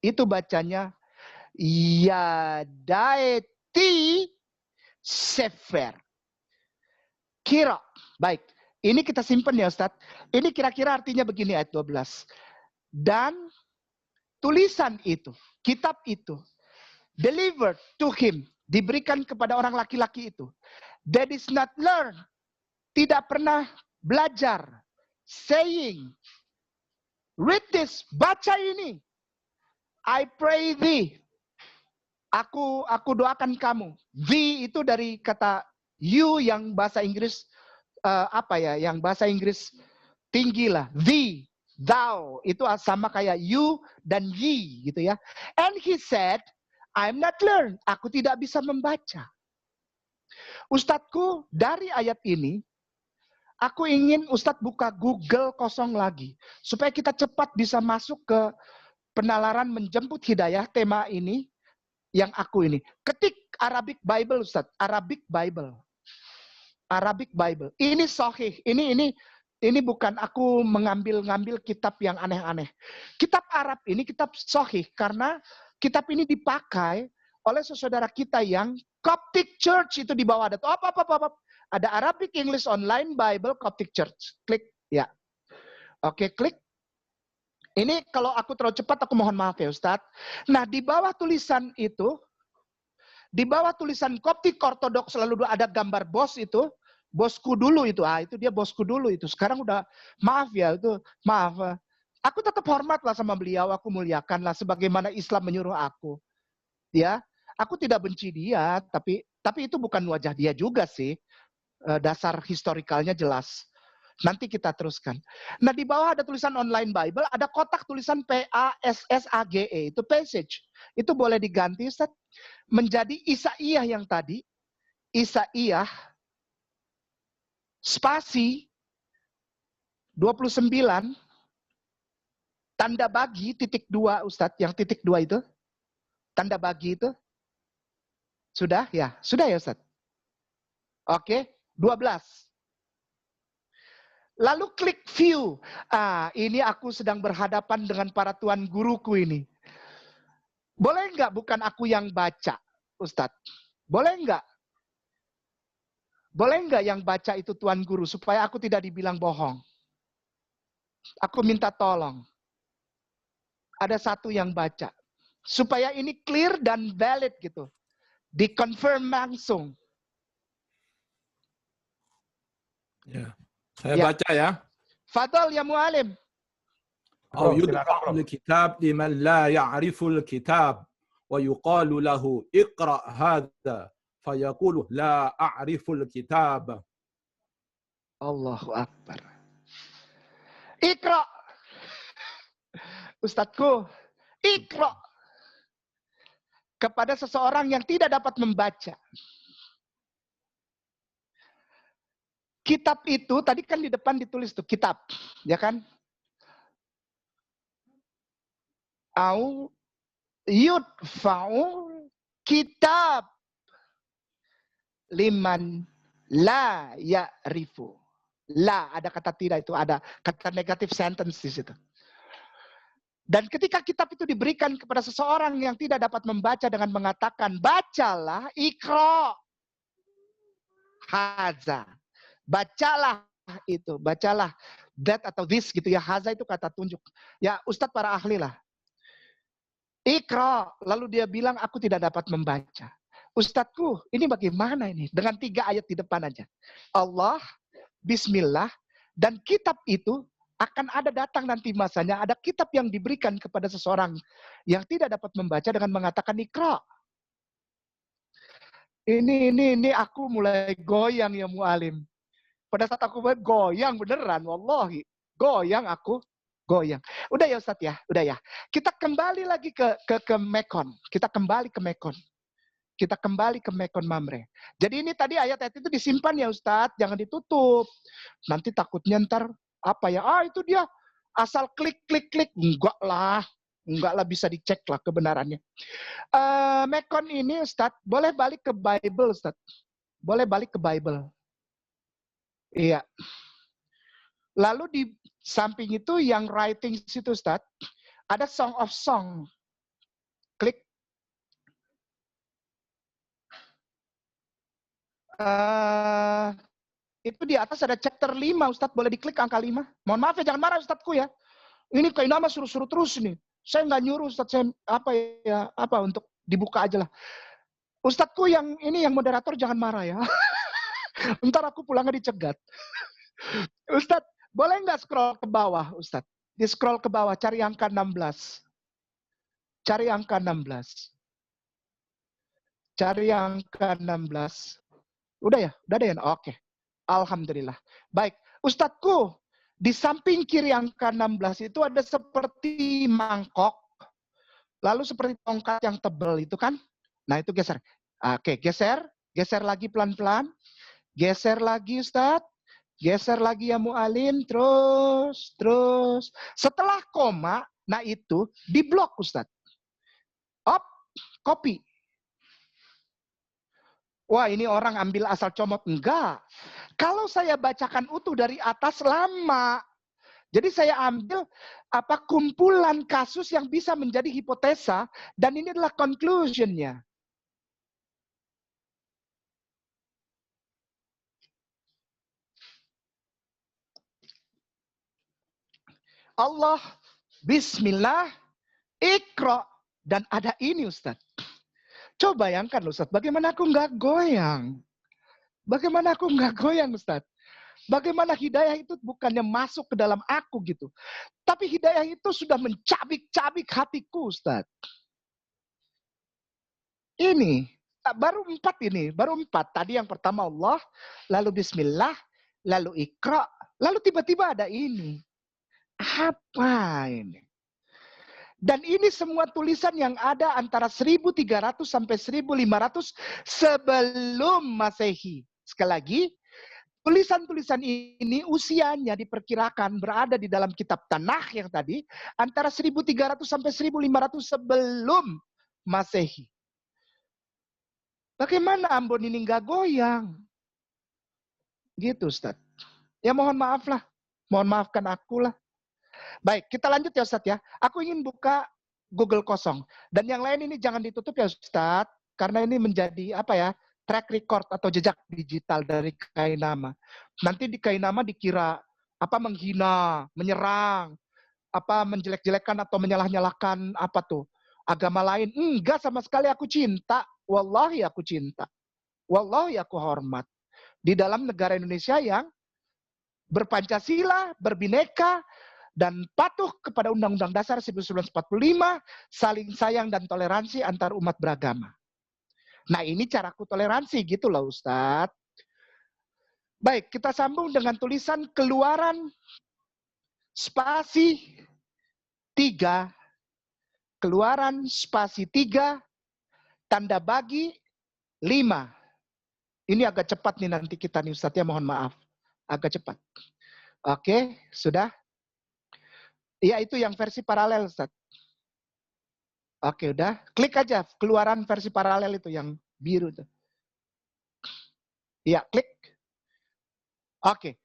Itu bacanya. Yadaeti. Sefer. Kira. Baik. Ini kita simpan ya Ustadz. Ini kira-kira artinya begini ayat 12. Dan tulisan itu. Kitab itu. Delivered to him. Diberikan kepada orang laki-laki itu. That is not learn. Tidak pernah belajar. Saying. Read this. Baca ini. I pray thee. Aku doakan kamu. Thee itu dari kata you yang bahasa Inggris. Yang bahasa Inggris tinggi lah. Thee. Thou. Itu sama kayak you dan ye. Gitu ya. And he said. I'm not learned. Aku tidak bisa membaca. Ustadku, dari ayat ini, aku ingin Ustadz buka Google kosong lagi. Supaya kita cepat bisa masuk ke penalaran menjemput hidayah, tema ini, yang aku ini. Ketik Arabic Bible, Ustadz. Arabic Bible. Arabic Bible. Ini sahih. Ini bukan aku mengambil kitab yang aneh-aneh. Kitab Arab ini kitab sahih karena kitab ini dipakai oleh saudara kita yang Coptic Church itu di bawah ada tuh apa. Ada Arabic English Online Bible Coptic Church. Klik ya. Oke, klik. Ini kalau aku terlalu cepat aku mohon maaf ya Ustadz. Nah, di bawah tulisan itu di bawah tulisan Coptic Orthodox selalu ada gambar bos itu. Bosku dulu itu. Itu dia bosku dulu itu. Sekarang udah maaf ya itu. Maaf. Aku tetap hormat lah sama beliau, aku muliakan lah sebagaimana Islam menyuruh aku. Ya, aku tidak benci dia, tapi itu bukan wajah dia juga sih. Dasar historikalnya jelas. Nanti kita teruskan. Nah, di bawah ada tulisan online Bible, ada kotak tulisan PASSAGE, itu passage. Itu boleh diganti Ustaz, menjadi Isaiyah yang tadi. Isaiyah spasi 29 tanda bagi titik 2 Ustadz, yang titik 2 itu. Tanda bagi itu. Sudah ya? Sudah ya Ustadz? Oke, 12. Lalu klik view. Ini aku sedang berhadapan dengan para tuan guruku ini. Boleh nggak bukan aku yang baca, Ustadz? Boleh nggak? Boleh nggak yang baca itu tuan guru, supaya aku tidak dibilang bohong? Aku minta tolong. Ada satu yang baca. Supaya ini clear dan valid gitu. Dikonfirm langsung. Ya. Saya baca ya. Fadal ya mu'alim. أو يدفع الكتاب لمن لا يعرف الكتاب ويقال له اقرأ هذا فيقول لا أعرف الكتاب. Allahu Akbar. Iqra. Ustadku, Iqra. Kepada seseorang yang tidak dapat membaca. Kitab itu, tadi kan di depan ditulis tuh, kitab. Ya kan? Au yudfa'u kitab liman la ya'rifu. La, ada kata tidak itu, ada kata negatif sentence di situ. Dan ketika kitab itu diberikan kepada seseorang yang tidak dapat membaca dengan mengatakan, bacalah, ikra, haza. Bacalah itu, bacalah that atau this gitu ya, haza itu kata tunjuk. Ya Ustadz para ahli lah. Ikra, lalu dia bilang aku tidak dapat membaca. Ustadku, ini bagaimana ini? Dengan 3 ayat di depan aja. Allah, Bismillah, dan kitab itu Akan ada datang nanti masanya, ada kitab yang diberikan kepada seseorang yang tidak dapat membaca dengan mengatakan Iqra. Ini aku mulai goyang ya mu'alim. Pada saat aku goyang beneran, wallahi. Goyang aku, goyang. Udah ya Ustadz ya, udah ya. Kita kembali lagi ke Mekon. Kita kembali ke Mekon. Kita kembali ke Mekon Mamre. Jadi ini tadi ayat-ayat itu disimpan ya Ustadz, jangan ditutup. Nanti takutnya ntar apa ya? Itu dia asal klik. Enggak lah bisa dicek lah kebenarannya. Mekon ini Ustadz, boleh balik ke Bible Ustadz. Boleh balik ke Bible. Iya. Lalu di samping itu yang writing situ Ustadz, ada Song of Song. Klik. Itu di atas ada chapter 5 Ustadz, boleh diklik angka 5. Mohon maaf ya, jangan marah Ustadzku ya. Ini kayak nama suruh-suruh terus nih. Saya nggak nyuruh Ustadz, saya apa untuk dibuka aja lah. Ustadzku yang ini yang moderator jangan marah ya. Ntar aku pulangnya dicegat. Ustadz, boleh nggak scroll ke bawah Ustadz? Di scroll ke bawah, cari angka 16. Cari angka 16. Cari angka 16. Udah ya? Udah deh ya? Oke. Alhamdulillah. Baik. Ustadzku, di samping kiri angka 16 itu ada seperti mangkok. Lalu seperti tongkat yang tebal itu kan. Nah itu geser. Oke, geser. Geser lagi pelan-pelan. Geser lagi Ustadz. Geser lagi ya mu'alim. Terus. Setelah koma, nah itu di blok Ustadz. Copy. Wah ini orang ambil asal comot. Enggak. Kalau saya bacakan utuh dari atas lama. Jadi saya ambil kumpulan kasus yang bisa menjadi hipotesa. Dan ini adalah conclusion-nya. Allah, Bismillah, Iqra. Dan ada ini Ustadz. Coba bayangkan Ustadz, bagaimana aku nggak goyang? Bagaimana aku nggak goyang Ustadz? Bagaimana hidayah itu bukannya masuk ke dalam aku gitu. Tapi hidayah itu sudah mencabik-cabik hatiku Ustadz. Ini, baru 4 ini. Baru 4. Tadi yang pertama Allah, lalu Bismillah, lalu Iqra, lalu tiba-tiba ada ini. Apa ini? Dan ini semua tulisan yang ada antara 1300 sampai 1500 sebelum Masehi. Sekali lagi, tulisan-tulisan ini usianya diperkirakan berada di dalam kitab Tanakh yang tadi antara 1300 sampai 1500 sebelum Masehi. Bagaimana Ambon ini nggak goyang? Gitu Ustaz. Ya mohon maaf lah. Mohon maafkan aku lah. Baik, kita lanjut ya Ustadz ya. Aku ingin buka Google kosong. Dan yang lain ini jangan ditutup ya Ustadz. Karena ini menjadi track record atau jejak digital dari Kainama. Nanti di Kainama dikira menghina, menyerang, menjelek-jelekan atau menyalah-nyalahkan agama lain. Enggak sama sekali, aku cinta. Wallahi aku cinta. Wallahi aku hormat. Di dalam negara Indonesia yang berpancasila, berbineka, dan patuh kepada Undang-Undang Dasar 1945, saling sayang dan toleransi antar umat beragama. Nah ini caraku toleransi gitu loh Ustadz. Baik, kita sambung dengan tulisan Keluaran spasi 3. Keluaran spasi 3, tanda bagi 5. Ini agak cepat nih nanti kita nih Ustadz ya, mohon maaf. Agak cepat. Oke, sudah. Iya itu yang versi paralel Ustaz. Oke udah, klik aja Keluaran versi paralel itu yang biru tuh. Iya klik. Oke.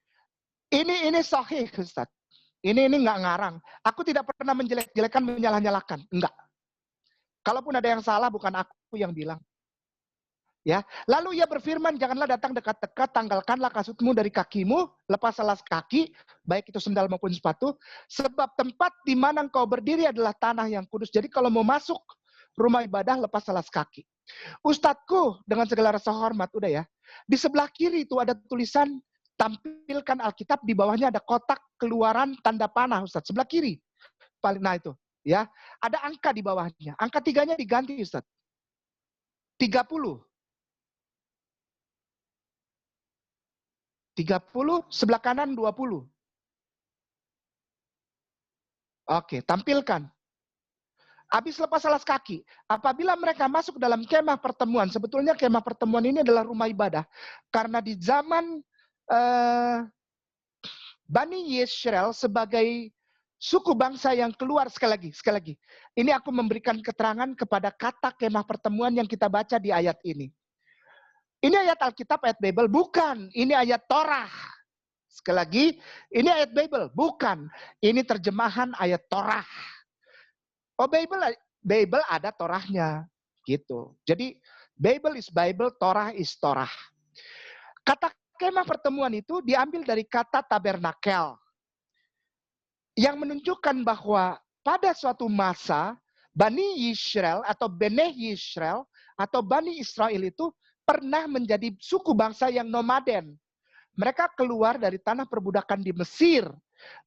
Ini sahih Ustaz. Ini nggak ngarang. Aku tidak pernah menjelek-jelekan, menyalah-nyalahkan. Enggak. Kalaupun ada yang salah bukan aku yang bilang. Ya, lalu ia berfirman, janganlah datang dekat-dekat, tanggalkanlah kasutmu dari kakimu, lepas alas kaki, baik itu sendal maupun sepatu, sebab tempat di mana engkau berdiri adalah tanah yang kudus. Jadi kalau mau masuk rumah ibadah, lepas alas kaki. Ustadzku, dengan segala rasa hormat, udah ya, di sebelah kiri itu ada tulisan Tampilkan Alkitab, di bawahnya ada kotak Keluaran tanda panah, Ustaz, sebelah kiri. Nah itu, ya. Ada angka di bawahnya. Angka 3-nya diganti, Ustaz. 30. 30, sebelah kanan 20. Oke, tampilkan. Habis lepas alas kaki, apabila mereka masuk dalam kemah pertemuan, sebetulnya kemah pertemuan ini adalah rumah ibadah. Karena di zaman Bani Yisrael sebagai suku bangsa yang keluar, sekali lagi. Ini aku memberikan keterangan kepada kata kemah pertemuan yang kita baca di ayat ini. Ini ayat Alkitab, ayat Bible, bukan. Ini ayat Torah. Sekali lagi, ini ayat Bible, bukan. Ini terjemahan ayat Torah. Oh, Bible ada Torahnya, gitu. Jadi Bible is Bible, Torah is Torah. Kata kemah pertemuan itu diambil dari kata tabernakel, yang menunjukkan bahwa pada suatu masa Bani Yisrael atau Beneh Yisrael atau Bani Israel itu pernah menjadi suku bangsa yang nomaden. Mereka keluar dari tanah perbudakan di Mesir,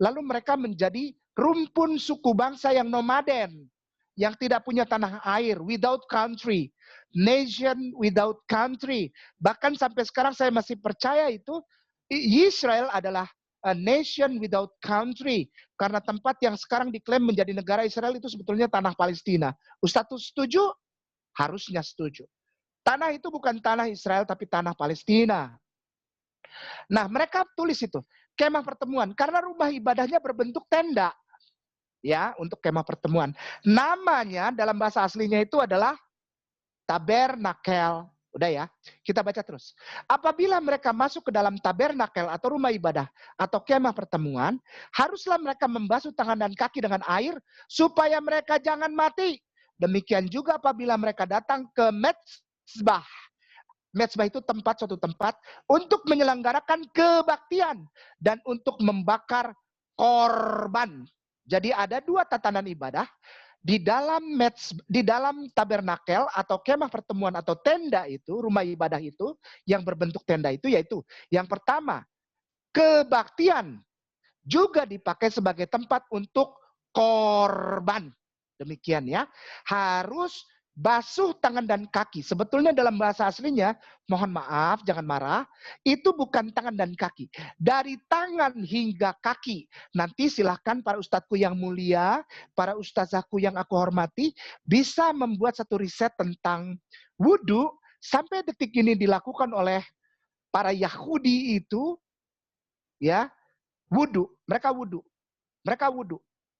lalu mereka menjadi rumpun suku bangsa yang nomaden, yang tidak punya tanah air, without country, nation without country. Bahkan sampai sekarang saya masih percaya itu, Israel adalah a nation without country, karena tempat yang sekarang diklaim menjadi negara Israel itu sebetulnya tanah Palestina. Ustadz setuju? Harusnya setuju. Tanah itu bukan tanah Israel, tapi tanah Palestina. Nah, mereka tulis itu, kemah pertemuan, karena rumah ibadahnya berbentuk tenda. Ya, untuk kemah pertemuan. Namanya dalam bahasa aslinya itu adalah tabernakel. Udah ya, kita baca terus. Apabila mereka masuk ke dalam tabernakel atau rumah ibadah atau kemah pertemuan, haruslah mereka membasuh tangan dan kaki dengan air supaya mereka jangan mati. Demikian juga apabila mereka datang ke mezbah. Mezbah itu suatu tempat untuk menyelenggarakan kebaktian dan untuk membakar korban. Jadi ada dua tatanan ibadah di dalam tabernakel atau kemah pertemuan atau tenda itu, rumah ibadah itu yang berbentuk tenda itu, yaitu yang pertama, kebaktian juga dipakai sebagai tempat untuk korban. Demikian ya. Harus basuh tangan dan kaki. Sebetulnya dalam bahasa aslinya, mohon maaf, jangan marah, itu bukan tangan dan kaki. Dari tangan hingga kaki. Nanti silahkan para ustadzku yang mulia, para ustazahku yang aku hormati, bisa membuat satu riset tentang wudhu, sampai detik ini dilakukan oleh para Yahudi itu, ya, wudhu. Mereka wudhu.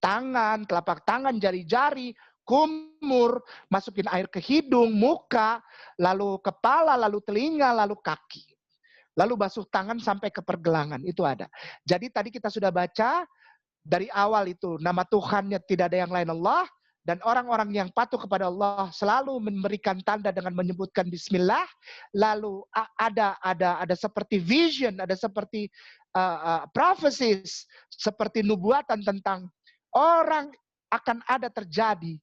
Tangan, telapak tangan, jari-jari, kumur, masukin air ke hidung, muka, lalu kepala, lalu telinga, lalu kaki. Lalu basuh tangan sampai ke pergelangan, itu ada. Jadi tadi kita sudah baca, dari awal itu, nama Tuhannya tidak ada yang lain Allah, dan orang-orang yang patuh kepada Allah selalu memberikan tanda dengan menyebutkan Bismillah, lalu ada seperti vision, ada seperti prophecies, seperti nubuatan tentang orang akan ada terjadi.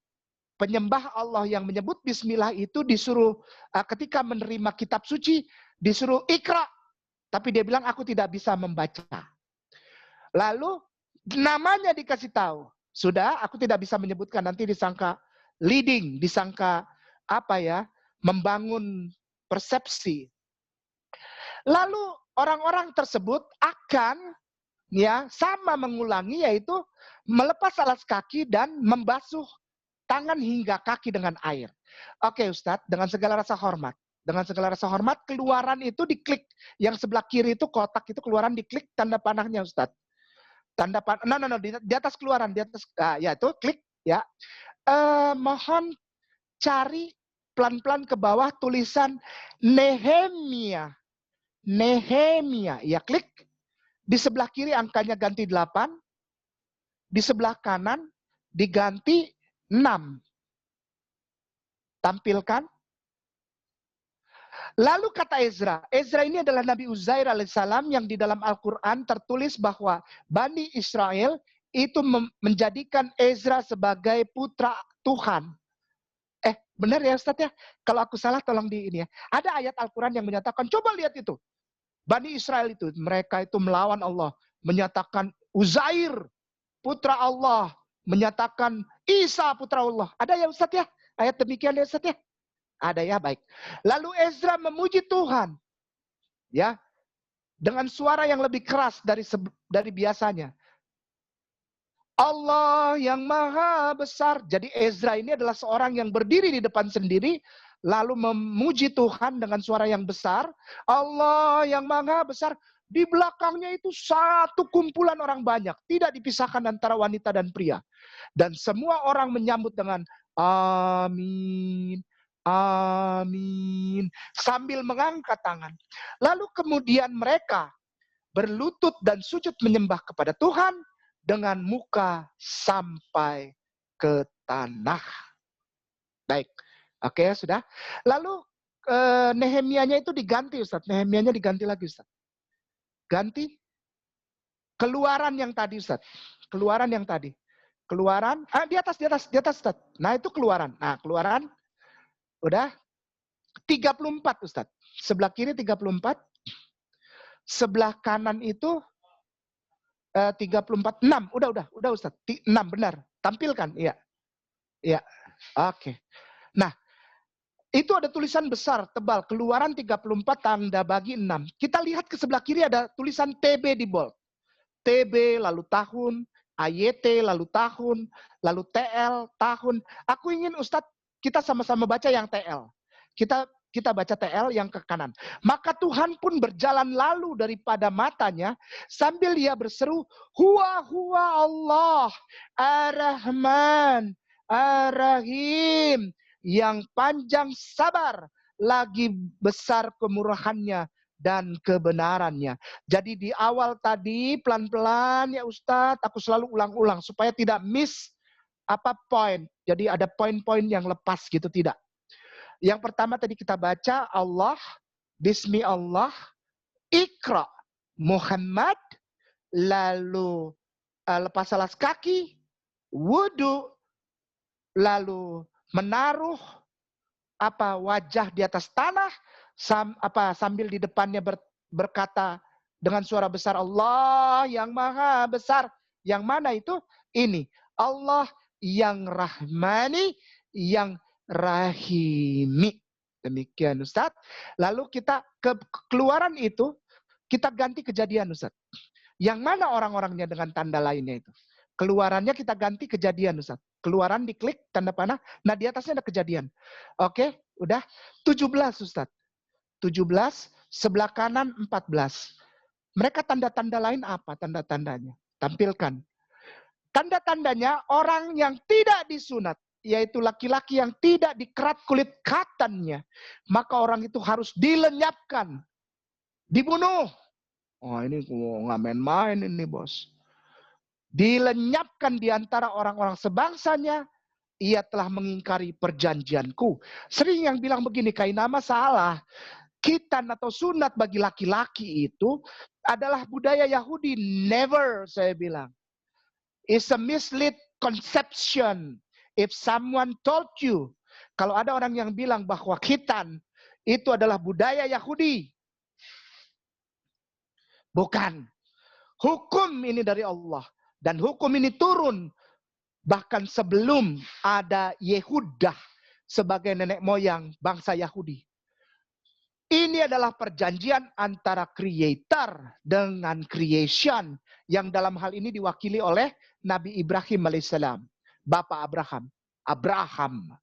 Penyembah Allah yang menyebut Bismillah itu disuruh ketika menerima kitab suci disuruh ikra, tapi dia bilang aku tidak bisa membaca. Lalu namanya dikasih tahu, sudah aku tidak bisa menyebutkan, nanti disangka leading, disangka apa ya, membangun persepsi. Lalu orang-orang tersebut akan ya sama mengulangi, yaitu melepas alas kaki dan membasuh tangan hingga kaki dengan air. Oke Ustadz, dengan segala rasa hormat. Dengan segala rasa hormat, Keluaran itu diklik. Yang sebelah kiri itu kotak itu Keluaran, diklik tanda panahnya Ustadz. Tanda panah, di atas Keluaran, di atas, ya itu klik ya. Mohon cari pelan-pelan ke bawah tulisan Nehemia. Nehemia, ya klik. Di sebelah kiri angkanya ganti 8. Di sebelah kanan diganti 6. Tampilkan. Lalu kata Ezra. Ezra ini adalah Nabi Uzair alaihissalam yang di dalam Al-Quran tertulis bahwa Bani Israel itu menjadikan Ezra sebagai putra Tuhan. Benar ya Ustadz ya? Kalau aku salah tolong di ini ya. Ada ayat Al-Quran yang menyatakan, coba lihat itu. Bani Israel itu, mereka itu melawan Allah. Menyatakan Uzair, putra Allah. Menyatakan Isa, putra Allah. Ada ya Ustaz ya? Ayat demikian ya Ustaz ya? Ada ya, baik. Lalu Ezra memuji Tuhan. Ya, dengan suara yang lebih keras dari biasanya. Allah yang maha besar. Jadi Ezra ini adalah seorang yang berdiri di depan sendiri, lalu memuji Tuhan dengan suara yang besar. Allah yang maha besar. Di belakangnya itu satu kumpulan orang banyak. Tidak dipisahkan antara wanita dan pria. Dan semua orang menyambut dengan amin. Amin. Sambil mengangkat tangan. Lalu kemudian mereka berlutut dan sujud menyembah kepada Tuhan dengan muka sampai ke tanah. Baik. Oke, sudah. Lalu Nehemianya itu diganti, Ustaz. Nehemianya diganti lagi, Ustaz. Ganti. Keluaran yang tadi, Ustaz. Keluaran yang tadi. Keluaran, di atas, Ustaz. Nah, itu keluaran. Nah, keluaran, udah. 34, Ustaz. Sebelah kiri 34. Sebelah kanan itu 34, 6. Udah Ustaz. 6, benar. Tampilkan, iya. Iya. Oke. Nah, itu ada tulisan besar, tebal. Keluaran 34, tanda bagi 6. Kita lihat ke sebelah kiri ada tulisan TB di bold. TB, lalu tahun. AYT, lalu tahun. Lalu TL, tahun. Aku ingin Ustadz, kita sama-sama baca yang TL. Kita baca TL yang ke kanan. Maka Tuhan pun berjalan lalu daripada matanya sambil dia berseru, Huwa Allah, Ar-Rahman, Ar-Rahim, yang panjang sabar, lagi besar kemurahannya dan kebenarannya. Jadi di awal tadi pelan-pelan ya Ustadz, aku selalu ulang-ulang supaya tidak miss poin. Jadi ada poin-poin yang lepas gitu, tidak. Yang pertama tadi kita baca Allah, Bismi Allah, Iqra, Muhammad, lalu lepas alas kaki, wudu, lalu menaruh wajah di atas tanah, sambil di depannya berkata dengan suara besar, Allah yang maha besar. Yang mana itu? Ini. Allah yang rahmani, yang rahimi. Demikian Ustaz. Lalu kita ke keluaran itu, kita ganti kejadian Ustaz. Yang mana orang-orangnya dengan tanda lainnya itu? Keluarannya kita ganti kejadian Ustaz. Keluaran diklik tanda panah. Nah di atasnya ada kejadian. Oke, udah. 17 Ustaz. 17, sebelah kanan 14. Mereka tanda-tanda lain apa tanda-tandanya? Tampilkan. Tanda-tandanya orang yang tidak disunat, yaitu laki-laki yang tidak dikerat kulit katannya, maka orang itu harus dilenyapkan, dibunuh. Oh ini nggak main-main ini bos. Dilenyapkan di antara orang-orang sebangsanya, ia telah mengingkari perjanjianku. Sering yang bilang begini, Kainama salah. Khitan atau sunat bagi laki-laki itu adalah budaya Yahudi. Never, saya bilang. It's a mislead conception. If someone told you, kalau ada orang yang bilang bahwa khitan itu adalah budaya Yahudi. Bukan. Hukum ini dari Allah. Dan hukum ini turun bahkan sebelum ada Yehudah sebagai nenek moyang bangsa Yahudi. Ini adalah perjanjian antara creator dengan creation yang dalam hal ini diwakili oleh Nabi Ibrahim alaihissalam, Bapak Abraham.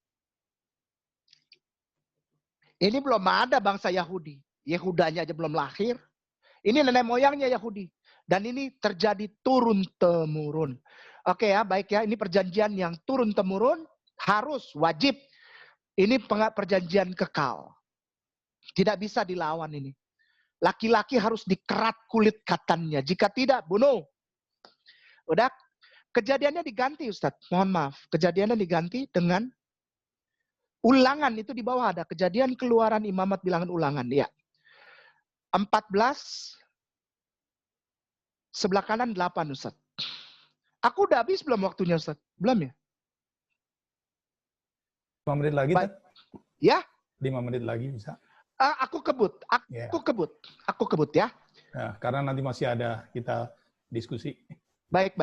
Ini belum ada bangsa Yahudi. Yehudanya aja belum lahir. Ini nenek moyangnya Yahudi. Dan ini terjadi turun-temurun. Oke ya, baik ya. Ini perjanjian yang turun-temurun, harus, wajib. Ini perjanjian kekal. Tidak bisa dilawan ini. Laki-laki harus dikerat kulit katannya. Jika tidak, bunuh. Udah, kejadiannya diganti Ustadz. Mohon maaf. Kejadiannya diganti dengan ulangan. Itu di bawah ada. Kejadian, keluaran, imamat, bilangan, ulangan. Ya. 14, sebelah kanan 8 Ustadz. Aku udah habis belum waktunya Ustadz? Belum ya? 5 menit lagi. Ya? 5 menit lagi bisa. Aku kebut ya. Nah, karena nanti masih ada kita diskusi. Baik.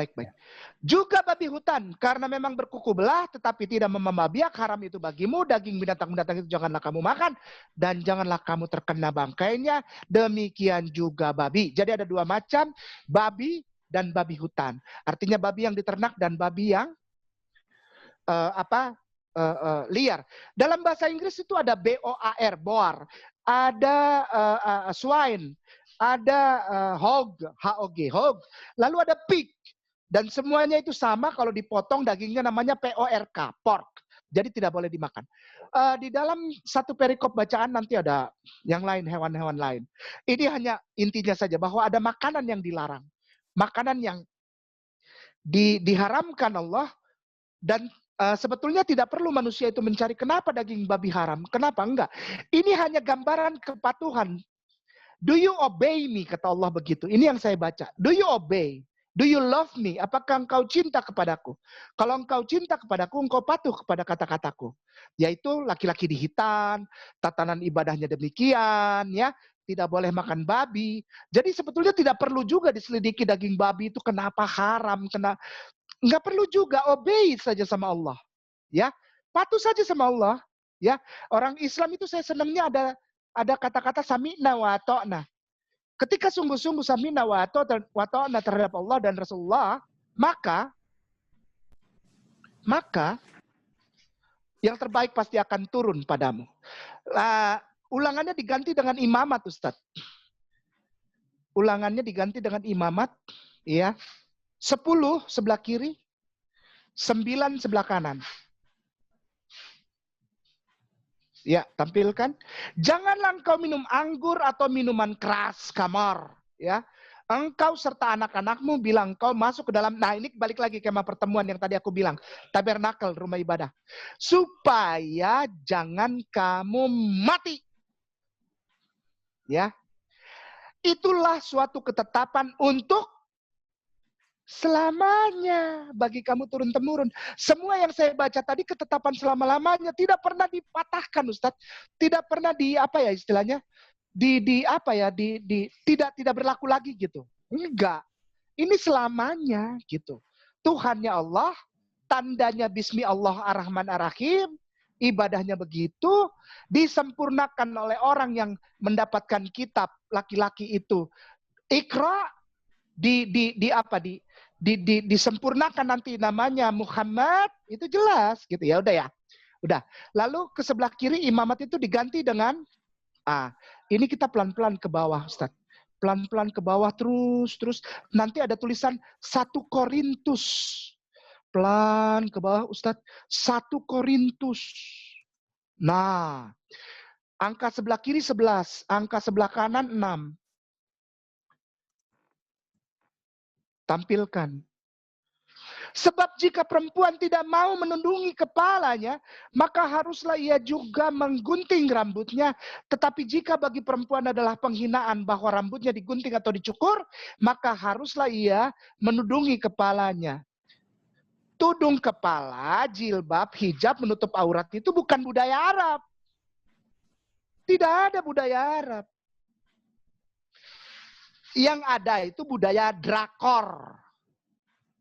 Juga babi hutan, karena memang berkuku belah, tetapi tidak membawa biak, haram itu bagimu, daging binatang-binatang itu janganlah kamu makan, dan janganlah kamu terkena bangkainya, demikian juga babi. Jadi ada dua macam, babi dan babi hutan. Artinya babi yang diternak dan babi yang liar. Dalam bahasa Inggris itu ada BOAR, boar, ada swine, ada hog, hog, lalu ada pig. Dan semuanya itu sama, kalau dipotong dagingnya namanya PORK, pork. Jadi tidak boleh dimakan. Di dalam satu perikop bacaan nanti ada yang lain, hewan-hewan lain. Ini hanya intinya saja bahwa ada makanan yang dilarang. Makanan yang diharamkan Allah, dan sebetulnya tidak perlu manusia itu mencari kenapa daging babi haram. Kenapa? Enggak. Ini hanya gambaran kepatuhan. Do you obey me? Kata Allah begitu. Ini yang saya baca. Do you obey? Do you love me? Apakah engkau cinta kepadaku? Kalau engkau cinta kepadaku, engkau patuh kepada kata-kataku. Yaitu laki-laki dihitan, tatanan ibadahnya demikian, ya. Tidak boleh makan babi. Jadi sebetulnya tidak perlu juga diselidiki daging babi itu kenapa haram, enggak perlu juga, obey saja sama Allah. Ya, patuh saja sama Allah. Ya, orang Islam itu saya senangnya ada kata-kata sami'na wa ata'na. Ketika sungguh-sungguh sami'na wa ata'na terhadap Allah dan Rasulullah, maka yang terbaik pasti akan turun padamu. Ulangannya diganti dengan imamat, Ustaz. Ulangannya diganti dengan imamat, ya. 10 sebelah kiri, 9 sebelah kanan. Ya, tampilkan. Janganlah engkau minum anggur atau minuman keras, kamar. Ya, engkau serta anak-anakmu bilang engkau masuk ke dalam. Nah, ini balik lagi kemah pertemuan yang tadi aku bilang, tabernakel, rumah ibadah. Supaya jangan kamu mati. Ya, itulah suatu ketetapan untuk selamanya bagi kamu turun-temurun. Semua yang saya baca tadi ketetapan selama-lamanya, tidak pernah dipatahkan, Ustaz. Tidak pernah tidak berlaku lagi gitu. Enggak. Ini selamanya gitu. Tuhannya Allah, tandanya Bismi Allah Ar-Rahman Ar-Rahim, ibadahnya begitu, disempurnakan oleh orang yang mendapatkan kitab laki-laki itu. Iqra disempurnakan nanti namanya Muhammad, itu jelas gitu ya. Udah. Lalu ke sebelah kiri imamat itu diganti dengan ini kita pelan-pelan ke bawah, Ustaz. Pelan-pelan ke bawah terus nanti ada tulisan 1 Korintus. Pelan ke bawah, Ustaz. 1 Korintus. Nah, angka sebelah kiri 11, angka sebelah kanan 6. Tampilkan. Sebab jika perempuan tidak mau menundungi kepalanya, maka haruslah ia juga menggunting rambutnya. Tetapi jika bagi perempuan adalah penghinaan bahwa rambutnya digunting atau dicukur, maka haruslah ia menundungi kepalanya. Tudung kepala, jilbab, hijab, menutup aurat itu bukan budaya Arab. Tidak ada budaya Arab. Yang ada itu budaya drakor.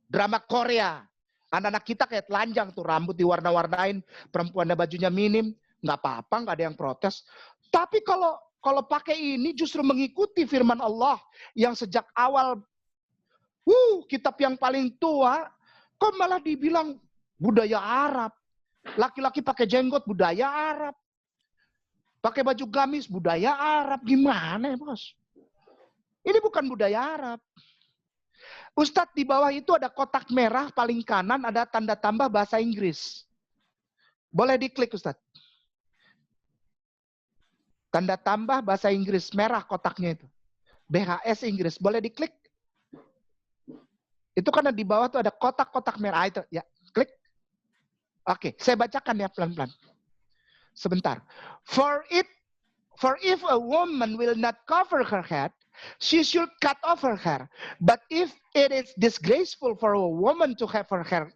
Drama Korea. Anak-anak kita kayak telanjang tuh, rambut diwarna-warnain, perempuannya bajunya minim, nggak apa-apa, nggak ada yang protes. Tapi kalau pakai ini justru mengikuti firman Allah yang sejak awal, kitab yang paling tua, kok malah dibilang budaya Arab. Laki-laki pakai jenggot, budaya Arab. Pakai baju gamis, budaya Arab. Gimana ya, Bos? Ini bukan budaya Arab. Ustadz, di bawah itu ada kotak merah, paling kanan ada tanda tambah bahasa Inggris. Boleh diklik, Ustadz. Tanda tambah bahasa Inggris, merah kotaknya itu. BHS Inggris, boleh diklik. Itu karena di bawah itu ada kotak-kotak merah. Itu, ya, klik. Oke, saya bacakan ya pelan-pelan. Sebentar. For if a woman will not cover her head, she should cut off her hair. But if it is disgraceful for a woman to have her hair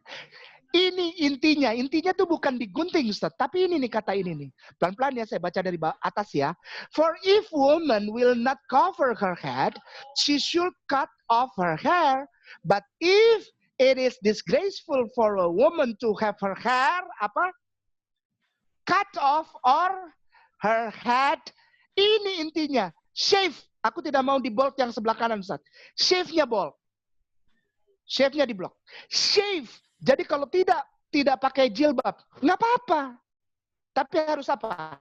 Ini intinya tuh bukan digunting Ustaz, tapi ini nih kata ini nih. Pelan-pelan ya, saya baca dari atas ya. For if woman will not cover her head, she should cut off her hair. But if it is disgraceful for a woman to have her hair, cut off or her head. Ini intinya. Shave. Aku tidak mau di bold yang sebelah kanan Ustaz. Shave-nya bold. Shave-nya di blok. Shave. Jadi kalau tidak pakai jilbab, nggak apa-apa. Tapi harus apa?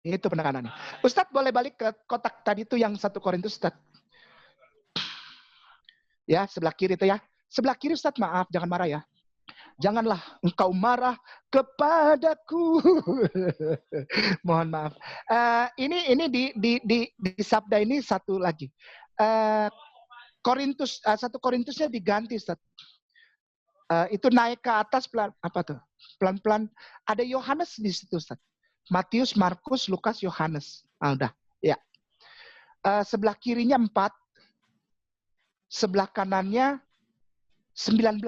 Itu penekanannya. Ustadz boleh balik ke kotak tadi itu yang 1 Korintus Ustadz. Ya, sebelah kiri itu ya. Sebelah kiri Ustadz, maaf, jangan marah ya. Janganlah engkau marah kepadaku. Mohon maaf. Ini di sabda ini satu lagi. Korintus 1 Korintusnya diganti, Ustaz. Itu naik ke atas pelan-pelan. Ada Yohanes di situ, Ustaz. Matius, Markus, Lukas, Yohanes. Udah, ya. Sebelah kirinya 4. Sebelah kanannya 19.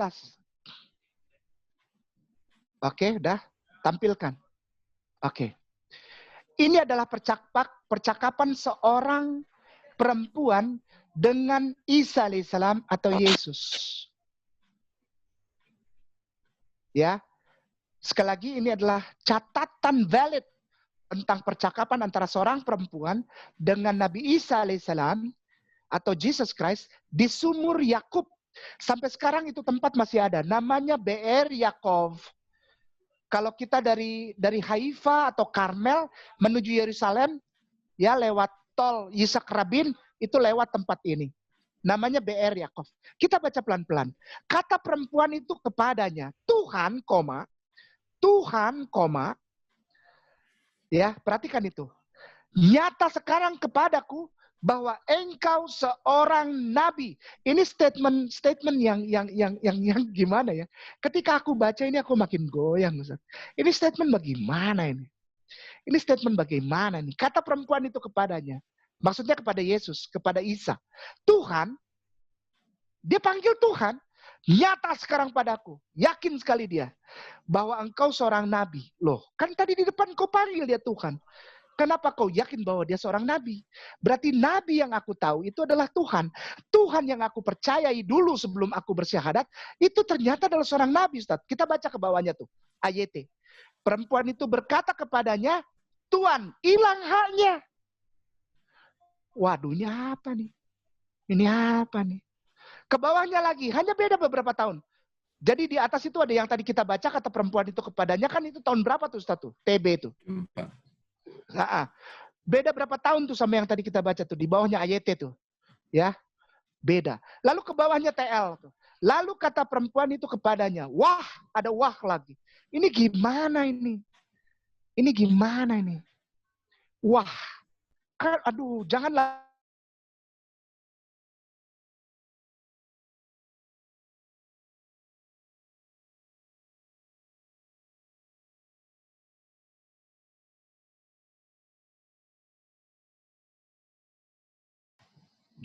Oke, udah tampilkan. Oke. Ini adalah percakapan seorang perempuan dengan Isa alaihissalam atau Yesus. Ya. Sekali lagi ini adalah catatan valid tentang percakapan antara seorang perempuan dengan Nabi Isa alaihissalam atau Jesus Christ di sumur Yakub. Sampai sekarang itu tempat masih ada. Namanya BR Yakov. Kalau kita dari Haifa atau Karmel menuju Yerusalem, ya lewat tol Yitzhak Rabin, itu lewat tempat ini. Namanya BR Yakov. Kita baca pelan-pelan. Kata perempuan itu kepadanya, Tuhan, ya perhatikan itu. Nyata sekarang kepadaku bahwa engkau seorang nabi. Ini statement yang gimana ya? Ketika aku baca ini aku makin goyang, Ustaz. Ini statement bagaimana ini? Ini statement bagaimana nih? Kata perempuan itu kepadanya. Maksudnya kepada Yesus, kepada Isa. Tuhan, dia panggil Tuhan. Nyata sekarang padaku. Yakin sekali dia. Bahwa engkau seorang nabi. Loh, kan tadi di depan kau panggil dia Tuhan. Kenapa kau yakin bahwa dia seorang nabi? Berarti nabi yang aku tahu itu adalah Tuhan. Tuhan yang aku percayai dulu sebelum aku bersyahadat, itu ternyata adalah seorang nabi, Ustaz. Kita baca ke bawahnya tuh, ayat. Perempuan itu berkata kepadanya, Tuhan, hilang haknya. Waduh, ini apa nih? Ini apa nih? Ke bawahnya lagi, hanya beda beberapa tahun. Jadi di atas itu ada yang tadi kita baca, kata perempuan itu kepadanya, kan itu tahun berapa tuh, Ustaz? TB itu. Nah, beda berapa tahun tuh sama yang tadi kita baca tuh di bawahnya ayat tuh, ya beda. Lalu ke bawahnya TL tuh. Lalu kata perempuan itu kepadanya, wah ada wah lagi. Ini gimana ini? Ini gimana ini? Wah, kan, aduh janganlah.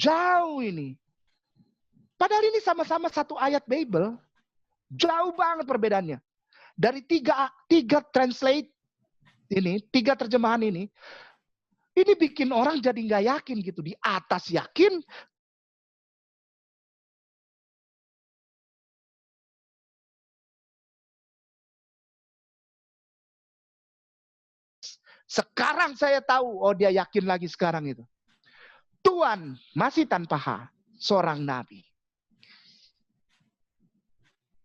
Jauh ini. Padahal ini sama-sama satu ayat Bible. Jauh banget perbedaannya. Dari tiga translate ini, 3 terjemahan ini bikin orang jadi nggak yakin gitu. Di atas yakin, sekarang saya tahu, oh dia yakin lagi sekarang itu. Tuhan masih tanpa hak, seorang nabi.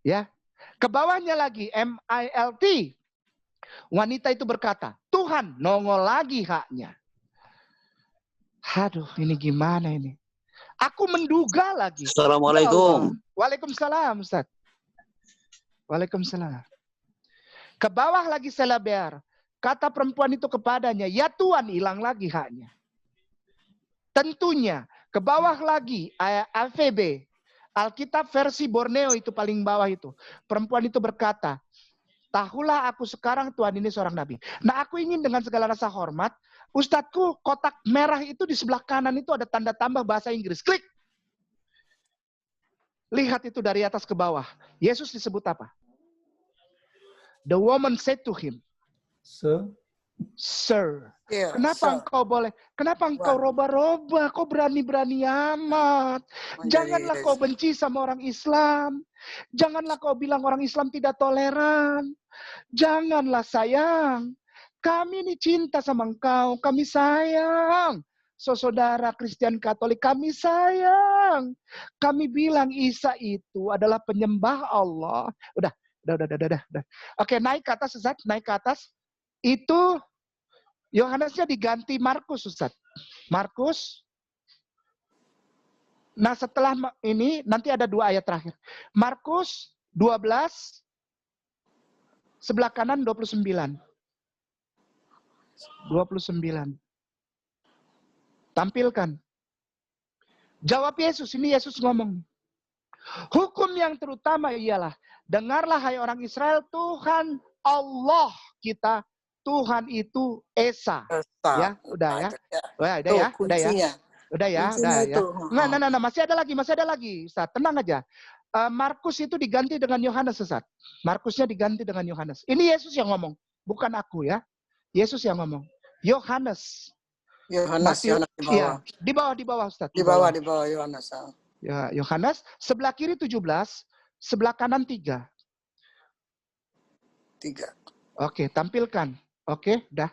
Ya, ke bawahnya lagi MILT. Wanita itu berkata, Tuhan nongol lagi haknya. Aduh, ini gimana ini? Aku menduga lagi. Assalamualaikum. Waalaikumsalam, Ustaz. Waalaikumsalam. Ke bawah lagi selaber. Kata perempuan itu kepadanya, ya Tuhan hilang lagi haknya. Tentunya, ke bawah lagi, AVB, Alkitab versi Borneo itu paling bawah itu. Perempuan itu berkata, Tahulah aku sekarang Tuhan ini seorang nabi. Nah, aku ingin dengan segala rasa hormat, Ustadzku, kotak merah itu di sebelah kanan itu ada tanda tambah bahasa Inggris. Klik. Lihat itu dari atas ke bawah. Yesus disebut apa? The woman said to him, Sir. Yeah, Kenapa sir. engkau boleh? Kenapa engkau roba-roba? Kau berani-berani amat. Janganlah kau benci sama orang Islam. Janganlah kau bilang orang Islam tidak toleran. Janganlah sayang. Kami ini cinta sama engkau. Kami sayang. Saudara Kristen Katolik, kami sayang. Kami bilang Isa itu adalah penyembah Allah. Udah. Oke, naik ke atas, Ustaz. Naik ke atas. Itu Yohanesnya diganti Markus, Ustaz. Markus. Nah, setelah ini nanti ada 2 ayat terakhir. Markus 12 sebelah kanan 29. 29. Tampilkan. Jawab Yesus, ini Yesus ngomong. Hukum yang terutama ialah, dengarlah hai orang Israel, Tuhan Allah kita, Tuhan itu Esa. Ya, udah ya. Udah ya. Nah, masih ada lagi. Ustaz, tenang aja. Markus itu diganti dengan Yohanes, Ustaz. Markusnya diganti dengan Yohanes. Ini Yesus yang ngomong, bukan aku ya. Yesus yang ngomong. Yohanes di bawah. Ya, di bawah Ustaz. Di bawah Yohanes. Ya, Yohanes sebelah kiri 17, sebelah kanan 3. Oke, tampilkan. Oke, dah.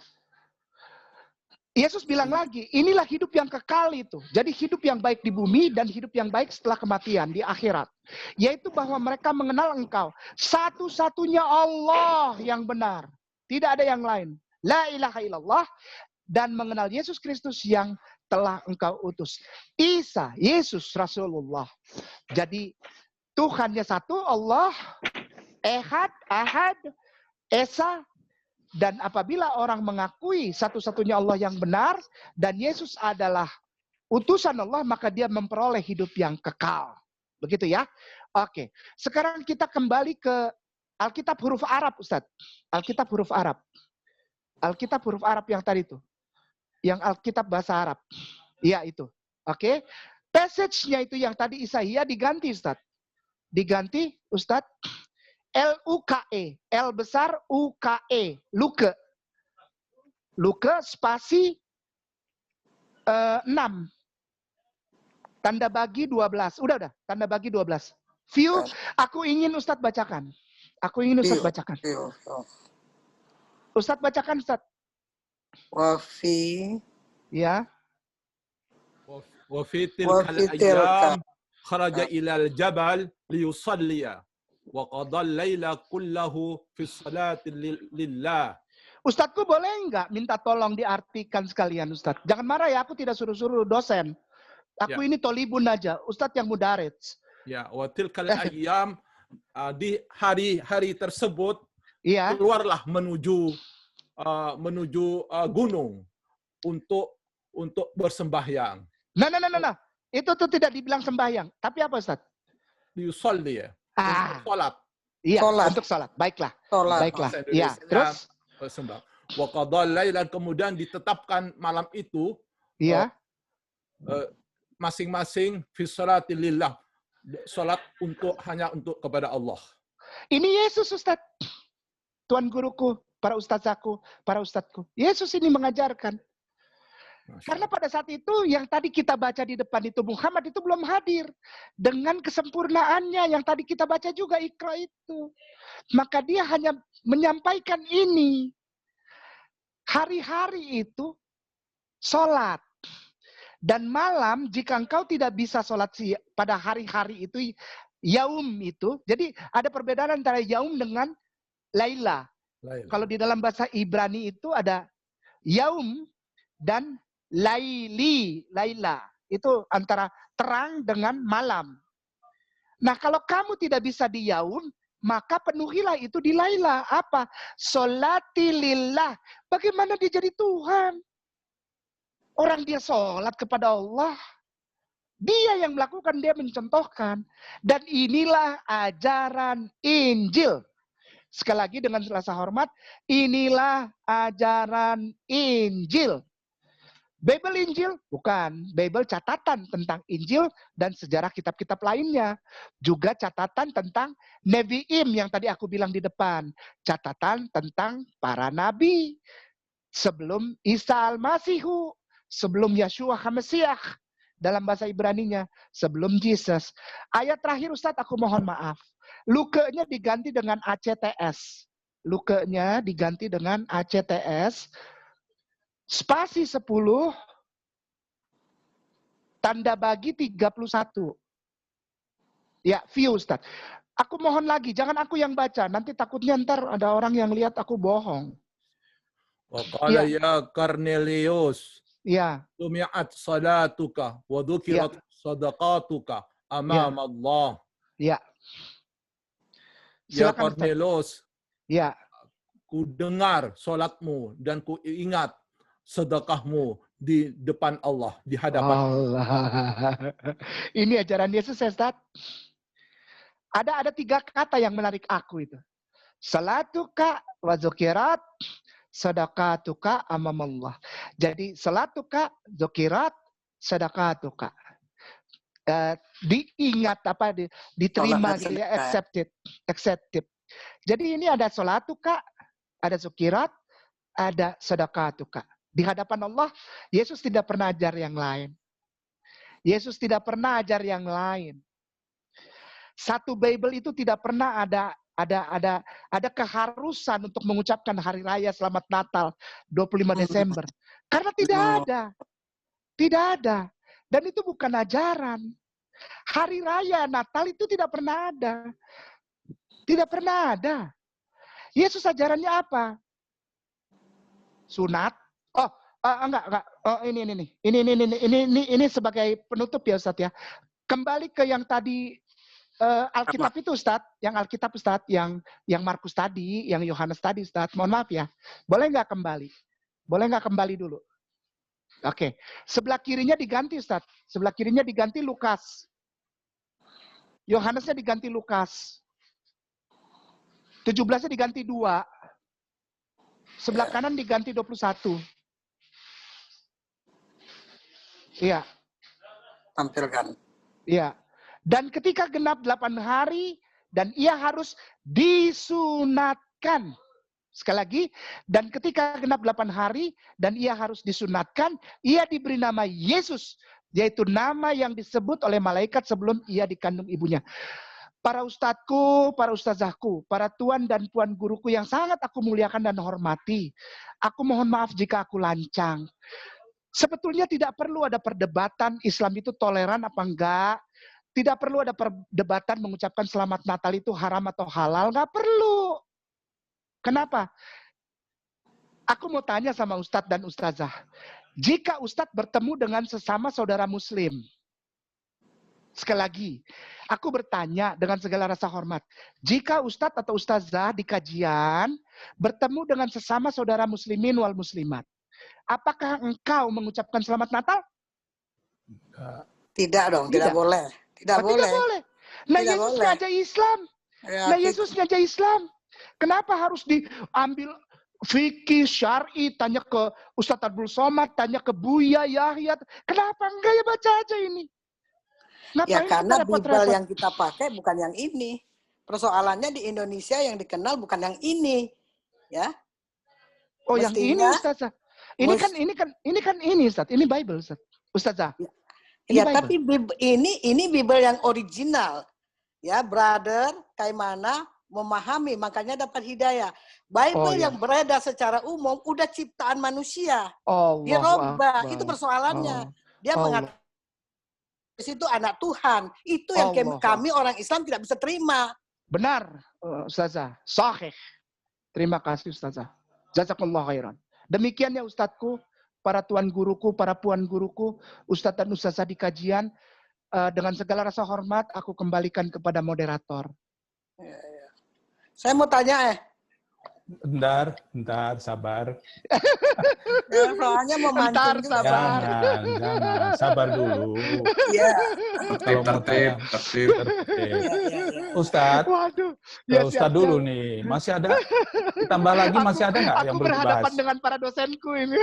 Yesus bilang lagi, inilah hidup yang kekal itu. Jadi hidup yang baik di bumi dan hidup yang baik setelah kematian di akhirat. Yaitu bahwa mereka mengenal engkau. Satu-satunya Allah yang benar. Tidak ada yang lain. La ilaha illallah. Dan mengenal Yesus Kristus yang telah engkau utus. Isa, Yesus Rasulullah. Jadi Tuhannya satu, Allah, Ehad, Ahad, Esa. Dan apabila orang mengakui satu-satunya Allah yang benar, dan Yesus adalah utusan Allah, maka dia memperoleh hidup yang kekal. Begitu ya? Oke. Sekarang kita kembali ke Alkitab huruf Arab, Ustaz. Alkitab huruf Arab. Alkitab huruf Arab yang tadi itu. Yang Alkitab bahasa Arab. Iya itu. Oke. Passage-nya itu yang tadi Isaia diganti, Ustaz. Diganti, Ustaz. L-U-K-E. L besar U-K-E. Luke. Luke spasi 6. Tanda bagi 12. Udah. Tanda bagi 12. View, aku ingin Ustaz bacakan. Bacakan. Ustaz bacakan, Ustaz. Wafi. Ya. Wafi tilkal ayyam kharaja ilal jabal liyusalliya. Wa qadal laila kullahu fi salati lillah. Ustadzku boleh nggak minta tolong diartikan sekalian, Ustadz? Jangan marah ya, aku tidak suruh-suruh dosen. Aku ini tolibun aja, Ustadz yang mudarits. Ya, wa tilkal ayyam, di hari-hari tersebut keluarlah menuju gunung untuk bersembahyang. Nah. Itu tuh tidak dibilang sembahyang, tapi apa, Ustadz? Yusalli ya. Salat. Iya, untuk salat. Baiklah. Iya, terus bersembah. Wa qadal lailan, kemudian ditetapkan malam itu masing-masing fi salati lillah. Salat hanya untuk kepada Allah. Ini Yesus, Ustaz. Tuan guruku, para ustazaku, para ustadzku. Yesus ini mengajarkan. Karena pada saat itu yang tadi kita baca di depan itu Muhammad itu belum hadir dengan kesempurnaannya yang tadi kita baca juga Iqra itu. Maka dia hanya menyampaikan ini. Hari-hari itu sholat. Dan malam jika engkau tidak bisa sholat pada hari-hari itu, yaum itu. Jadi ada perbedaan antara yaum dengan laila. Kalau di dalam bahasa Ibrani itu ada yaum dan laila. Itu antara terang dengan malam. Nah, kalau kamu tidak bisa di yaum, maka penuhilah itu di laila. Apa? Sholati lillah. Bagaimana dia jadi Tuhan? Orang dia sholat kepada Allah. Dia yang melakukan, dia mencontohkan. Dan inilah ajaran Injil. Sekali lagi dengan rasa hormat, inilah ajaran Injil. Bible Injil? Bukan. Bible catatan tentang Injil dan sejarah kitab-kitab lainnya. Juga catatan tentang Nevi'im yang tadi aku bilang di depan. Catatan tentang para nabi. Sebelum Isa Al-Masihu. Sebelum Yeshua HaMesiah. Dalam bahasa Ibraninya. Sebelum Jesus. Ayat terakhir Ustadz, aku mohon maaf. Luke-nya diganti dengan ACTS. Luke-nya diganti dengan ACTS. Spasi 10, tanda bagi 31. Ya, view Ustaz. Aku mohon lagi, jangan aku yang baca. Nanti takutnya ntar ada orang yang lihat aku bohong. Wa qala ya Cornelius, Ya, sumi'at salatuka wa dhukirat sadaqatuka amam Allah. ya. Ya Silakan Ustaz. Cornelius, Ya, ku dengar salatmu dan ku ingat sedekahmu di depan Allah, di hadapan Allah. Ini ajaran Yesus ya Ustaz. Ada 3 kata yang menarik aku itu. Salatuka wa zukirat, sadaqatuka amamallah. Jadi salatuka, zukirat, sadaqatuka. Diingat apa diterima gitu ya, accepted. Jadi ini ada salatuka, ada zukirat, ada sadaqatuka. Di hadapan Allah, Yesus tidak pernah ajar yang lain. Yesus tidak pernah ajar yang lain. Satu Bible itu tidak pernah ada keharusan untuk mengucapkan hari raya Selamat Natal 25 Desember. Karena tidak ada. Tidak ada. Dan itu bukan ajaran. Hari raya Natal itu tidak pernah ada. Tidak pernah ada. Yesus ajarannya apa? Sunat. Oh, enggak. Oh, ini sebagai penutup ya Ustadz ya. Kembali ke yang tadi Alkitab itu Ustadz, yang Alkitab Ustadz, yang Markus tadi, yang Yohanes tadi Ustadz. Mohon maaf ya. Boleh nggak kembali? Boleh nggak kembali dulu? Oke. Sebelah kirinya diganti Ustadz. Sebelah kirinya diganti Lukas. Yohanesnya diganti Lukas. 17-nya diganti 2. Sebelah kanan diganti 21. Iya. Tampilkan. Iya. Dan ketika genap 8 hari, dan ia harus disunatkan. Sekali lagi, dan ketika genap 8 hari, dan ia harus disunatkan, ia diberi nama Yesus, yaitu nama yang disebut oleh malaikat sebelum ia dikandung ibunya. Para ustadku, para ustazahku, para tuan dan puan guruku yang sangat aku muliakan dan hormati, aku mohon maaf jika aku lancang. Sebetulnya tidak perlu ada perdebatan Islam itu toleran apa enggak. Tidak perlu ada perdebatan mengucapkan Selamat Natal itu haram atau halal. Nggak perlu. Kenapa? Aku mau tanya sama Ustadz dan Ustazah. Jika Ustadz bertemu dengan sesama saudara Muslim. Sekali lagi, aku bertanya dengan segala rasa hormat. Jika Ustadz atau Ustazah di kajian bertemu dengan sesama saudara Muslimin wal Muslimat. Apakah engkau mengucapkan Selamat Natal? Tidak dong, tidak boleh. Tidak boleh. Nah, Tidak Yesus boleh. ngajak Islam. Ya, Nah, Yesus ngajak Islam. Kenapa harus diambil fikih, syar'i, tanya ke Ustadz Abdul Somad, tanya ke Buya, Yahya. Kenapa enggak ya baca aja ini? Ya Ngapain karena kita Bible repot-repot? yang kita pakai bukan yang ini. Persoalannya di Indonesia yang dikenal bukan yang ini. Ya. Oh, yang ini Mestinya, Ustazah. Ini kan Ustaz. Ini Bible Ustaz. Ustazah. Ini ya Bible. tapi ini Bible yang original. Ya, brother, kayak mana memahami, makanya dapat hidayah. Bible yang beredar secara umum udah ciptaan manusia. Dia robah, itu persoalannya. Dia mengatakan itu anak Tuhan. Itu yang kami orang Islam tidak bisa terima. Benar, Ustazah. Sahih. Terima kasih Ustazah. Jazakallah khairan. Demikian ya Ustadzku, para tuan guruku, para puan guruku, Ustadz dan Ustazah di kajian. Dengan segala rasa hormat, aku kembalikan kepada moderator. Saya mau tanya Bentar, sabar. Ya, soalnya mau Bentar, mancing juga. sabar. Jangan, sabar dulu. Iya. Kalau mau tanya, tertib. Iya. Ustadz, Waduh. ke Ustadz dulu nih, masih ada, ditambah lagi masih ada nggak yang Aku belum berhadapan dibahas? dengan para dosenku ini.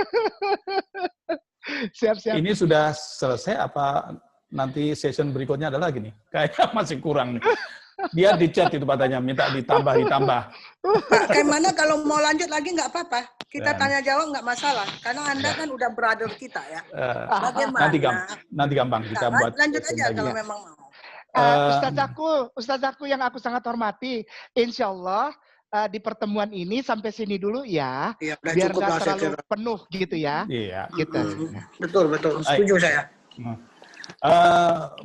Siap. Ini sudah selesai apa nanti session berikutnya ada lagi nih? Kayaknya masih kurang nih. Dia di chat itu katanya, minta ditambah. Pak, kayak mana kalau mau lanjut lagi nggak apa-apa. Kita Ya. tanya jawab nggak masalah. Karena Anda kan udah brother kita ya. Bagaimana? Nanti gampang kita buat lanjut session aja lagi kalau ya. memang mau. Ustazaku yang aku sangat hormati, insya Allah di pertemuan ini sampai sini dulu ya, Iya, udah biar cukup nggak lah, saya terlalu kira. penuh gitu ya. Iya. Gitu. Betul. Setuju saya.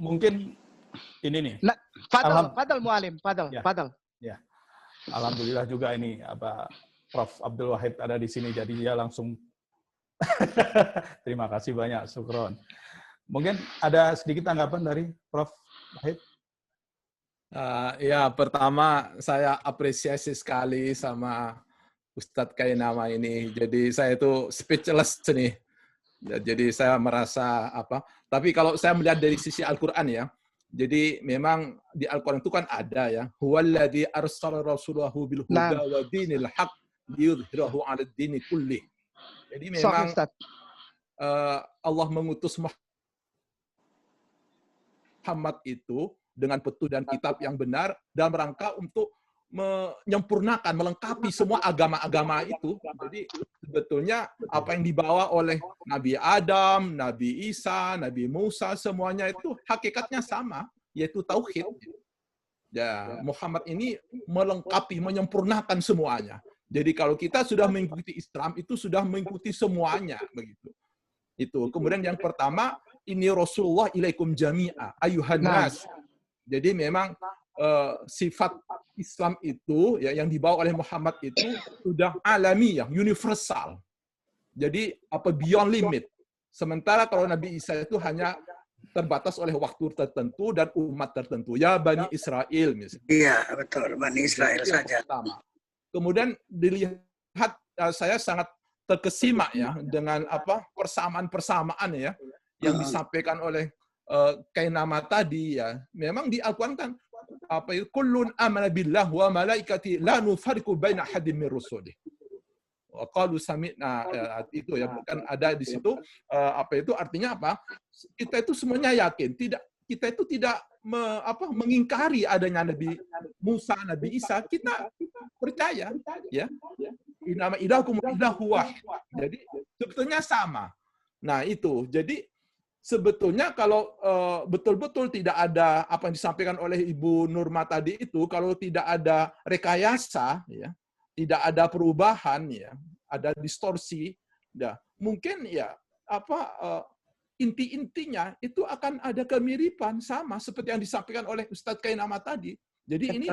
Mungkin ini nih. Fadal Mualim, Ya. Fadal. Ya. Alhamdulillah juga ini Prof. Abdul Wahid ada di sini, jadi dia langsung terima kasih banyak, syukron. Mungkin ada sedikit tanggapan dari Prof. Wahid? Ya, pertama saya apresiasi sekali sama Ustadz Kainama ini. Jadi saya itu speechless nih. Ya, jadi saya merasa tapi kalau saya melihat dari sisi Al-Quran ya, jadi memang di Al-Quran itu kan ada ya, huwallazi arsala rasulahu bil huda wa dinil haq liyudhhirahu 'ala ad-dini kullih. Jadi memang Allah mengutus Muhammad itu dengan petunjuk dan kitab yang benar dalam rangka untuk menyempurnakan, melengkapi semua agama-agama itu. Jadi sebetulnya apa yang dibawa oleh Nabi Adam, Nabi Isa, Nabi Musa, semuanya itu hakikatnya sama, yaitu tauhid. Ya, Muhammad ini melengkapi, menyempurnakan semuanya. Jadi kalau kita sudah mengikuti Islam, itu sudah mengikuti semuanya, begitu. Itu. Kemudian yang pertama, ini Rasulullah ilaikum jami'a, ayuhan nas. Jadi memang sifat Islam itu ya yang dibawa oleh Muhammad itu sudah alamiah, universal. Jadi beyond limit. Sementara kalau Nabi Isa itu hanya terbatas oleh waktu tertentu dan umat tertentu. Ya Bani Israel misalnya. Iya, betul. Bani Israel saja. Pertama. Kemudian dilihat saya sangat terkesima ya dengan persamaan-persamaan ya yang disampaikan oleh Kainama tadi ya. Memang di Al-Quran kan kullun amana billah wa malaikati la nufariqu baina ahadin min rusulih. Qalu sami'na, itu ya kan ada di situ artinya apa? Kita itu semuanya yakin, kita itu tidak mengingkari adanya Nabi Musa, Nabi Isa, kita percaya ya. Innama ilahukum ilahu wahid. Jadi sebetulnya sama. Nah, itu. Jadi sebetulnya kalau betul-betul tidak ada apa yang disampaikan oleh Ibu Nurma tadi itu, kalau tidak ada rekayasa, ya, tidak ada perubahan, ya, ada distorsi, ya, mungkin ya inti-intinya itu akan ada kemiripan sama seperti yang disampaikan oleh Ustadz Kainama tadi. Jadi ini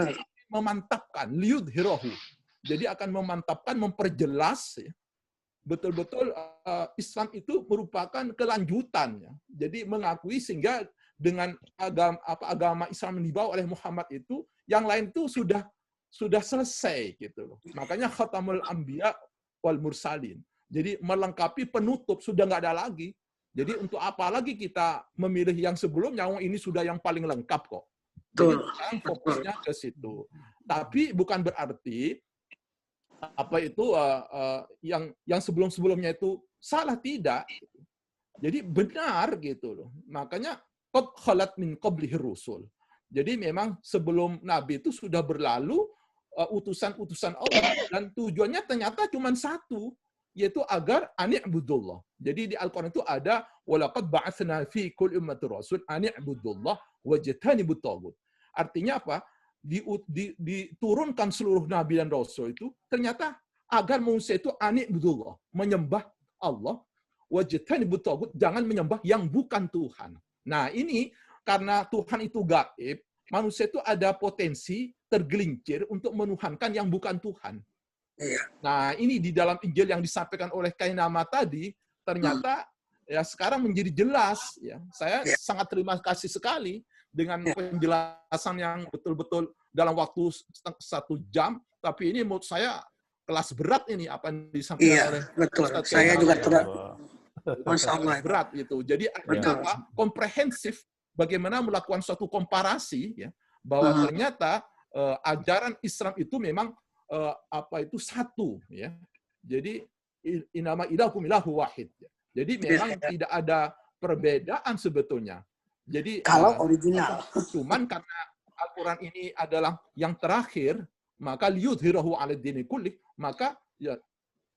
memantapkan, liyudhhirahu. Jadi akan memantapkan, memperjelas, ya, betul-betul Islam itu merupakan kelanjutannya. Jadi mengakui sehingga dengan agama Islam yang dibawa oleh Muhammad itu, yang lain itu sudah selesai gitu loh. Makanya khatamul anbiya wal mursalin. Jadi melengkapi, penutup, sudah nggak ada lagi. Jadi untuk apa lagi kita memilih yang sebelumnya? Ini sudah yang paling lengkap kok. Jadi sekarang fokusnya ke situ. Tapi bukan berarti yang sebelum-sebelumnya itu salah, tidak. Jadi benar gitu loh. Makanya qad khalat min qablihi rusul. Jadi memang sebelum Nabi itu sudah berlalu utusan-utusan Allah, dan tujuannya ternyata cuma satu, yaitu agar ani'budullah. Jadi di Al-Quran itu ada walaqad ba'atsna fi kulli ummatin rasul ani'budullah wajtanibut taghut. Artinya apa? Diturunkan seluruh nabi dan rasul itu ternyata agar manusia itu ani'budullah, menyembah Allah, wajtanibut taghut, jangan menyembah yang bukan Tuhan. Nah, ini karena Tuhan itu gaib, manusia itu ada potensi tergelincir untuk menuhankan yang bukan Tuhan. Nah, ini di dalam Injil yang disampaikan oleh Kainama tadi, ternyata ya sekarang menjadi jelas. Ya, saya sangat terima kasih sekali dengan penjelasan yang betul-betul dalam waktu 1 jam. Tapi ini menurut saya kelas berat ini apa yang disampaikan oleh betul. Ustadz Saya Kainama juga ya. tidak. Masya Allah. Berat gitu. Jadi artinya Betul. apa? Komprehensif. Bagaimana melakukan suatu komparasi ya, bahwa ternyata ajaran Islam itu memang satu ya. Jadi inama ilahukum ilahu wahid. Jadi memang tidak ada perbedaan sebetulnya. Jadi Kalau original. cuman karena Al-Quran ini adalah yang terakhir, maka liyudhirahu 'alad dini kulli, maka ya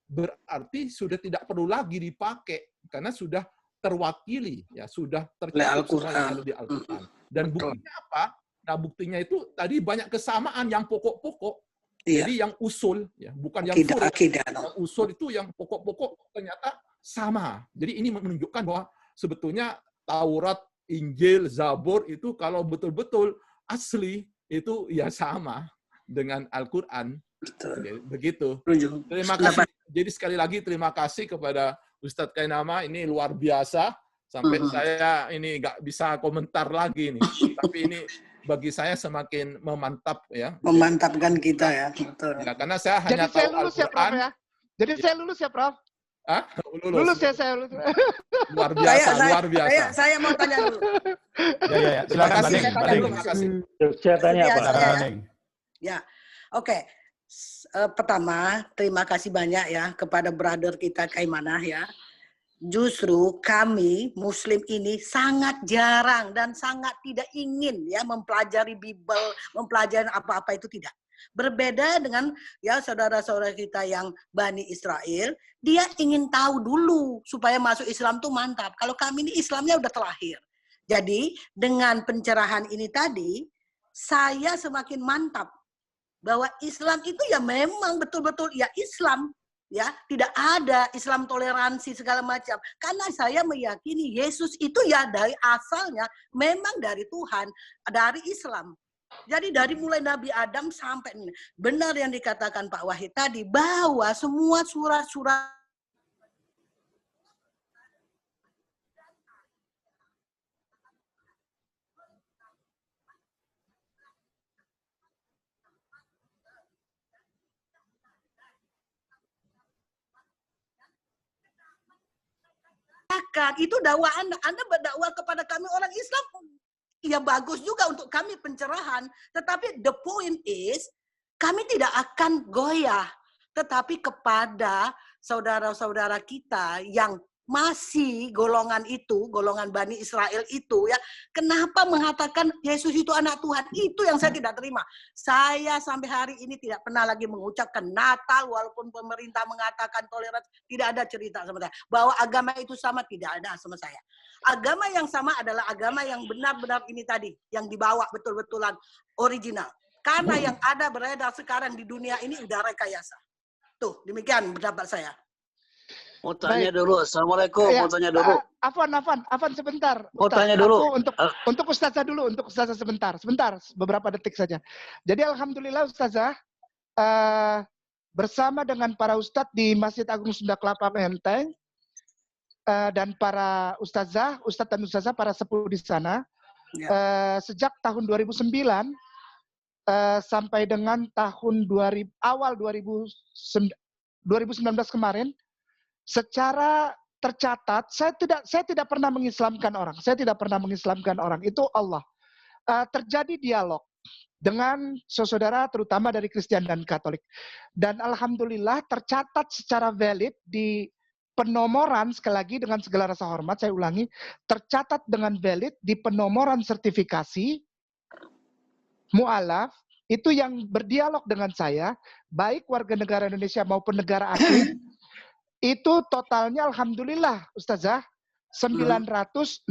berarti sudah tidak perlu lagi dipakai karena sudah terwakili, ya sudah tercakup semua yang ada di Al-Quran. Dan buktinya apa? Nah, buktinya itu tadi banyak kesamaan yang pokok-pokok. Jadi yang usul, ya bukan yang furu'. Yang usul itu yang pokok-pokok ternyata sama. Jadi ini menunjukkan bahwa sebetulnya Taurat, Injil, Zabur itu kalau betul-betul asli itu ya sama dengan Al-Quran. Begitu. Terima kasih. Jadi sekali lagi terima kasih kepada Ustadz Kainama, ini luar biasa. Sampai saya ini nggak bisa komentar lagi nih. Tapi ini bagi saya semakin memantap ya. Memantapkan kita ya. Betul. Ya, karena saya hanya tahu Al-Quran. Jadi saya lulus ya, Prof? Hah? Lulus ya, saya lulus. Luar biasa, luar biasa. Saya mau tanya dulu. Ya. Terima Silakan, kasih. Mbak Ning. Terima kasih. Saya tanya apa? Ya, oke. Pertama, terima kasih banyak ya kepada brother kita Kaimanah ya. Justru kami Muslim ini sangat jarang dan sangat tidak ingin ya mempelajari Bible, mempelajari apa-apa itu tidak. Berbeda dengan ya saudara-saudara kita yang Bani Israel, dia ingin tahu dulu supaya masuk Islam tuh mantap. Kalau kami ini Islamnya udah terlahir. Jadi dengan pencerahan ini tadi, saya semakin mantap bahwa Islam itu ya memang betul-betul ya Islam. Ya, tidak ada Islam toleransi segala macam. Karena saya meyakini Yesus itu ya dari asalnya memang dari Tuhan, dari Islam. Jadi dari mulai Nabi Adam sampai benar yang dikatakan Pak Wahid tadi bahwa semua surat-surat itu dakwah Anda berdakwah kepada kami orang Islam, ya bagus juga untuk kami pencerahan. Tetapi the point is, kami tidak akan goyah. Tetapi kepada saudara-saudara kita yang masih golongan itu, golongan Bani Israel itu ya, kenapa mengatakan Yesus itu anak Tuhan? Itu yang saya tidak terima. Saya sampai hari ini tidak pernah lagi mengucapkan Natal walaupun pemerintah mengatakan toleransi, tidak ada cerita sama saya. Bahwa agama itu sama, tidak ada sama saya. Agama yang sama adalah agama yang benar-benar ini tadi, yang dibawa betul-betulan original. Karena yang ada beredar sekarang di dunia ini udah rekayasa. Tuh, demikian pendapat saya. Mau tanya dulu, Assalamualaikum. Ya, mau tanya dulu. Afwan sebentar. Mau Ustaz, tanya dulu. Untuk Ustazah dulu, untuk Ustazah sebentar, beberapa detik saja. Jadi alhamdulillah Ustazah, bersama dengan para ustadz di Masjid Agung Sunda Kelapa Menteng, dan para ustazah dan ustazah, para sepuh di sana, sejak tahun 2009 sampai dengan tahun awal 2019 kemarin, secara tercatat, saya tidak pernah mengislamkan orang. Saya tidak pernah mengislamkan orang. Itu Allah. Terjadi dialog dengan saudara terutama dari Kristen dan Katolik. Dan alhamdulillah tercatat secara valid di penomoran, sekali lagi dengan segala rasa hormat, saya ulangi, tercatat dengan valid di penomoran sertifikasi mu'alaf, itu yang berdialog dengan saya, baik warga negara Indonesia maupun negara asing, itu totalnya alhamdulillah Ustazah 906.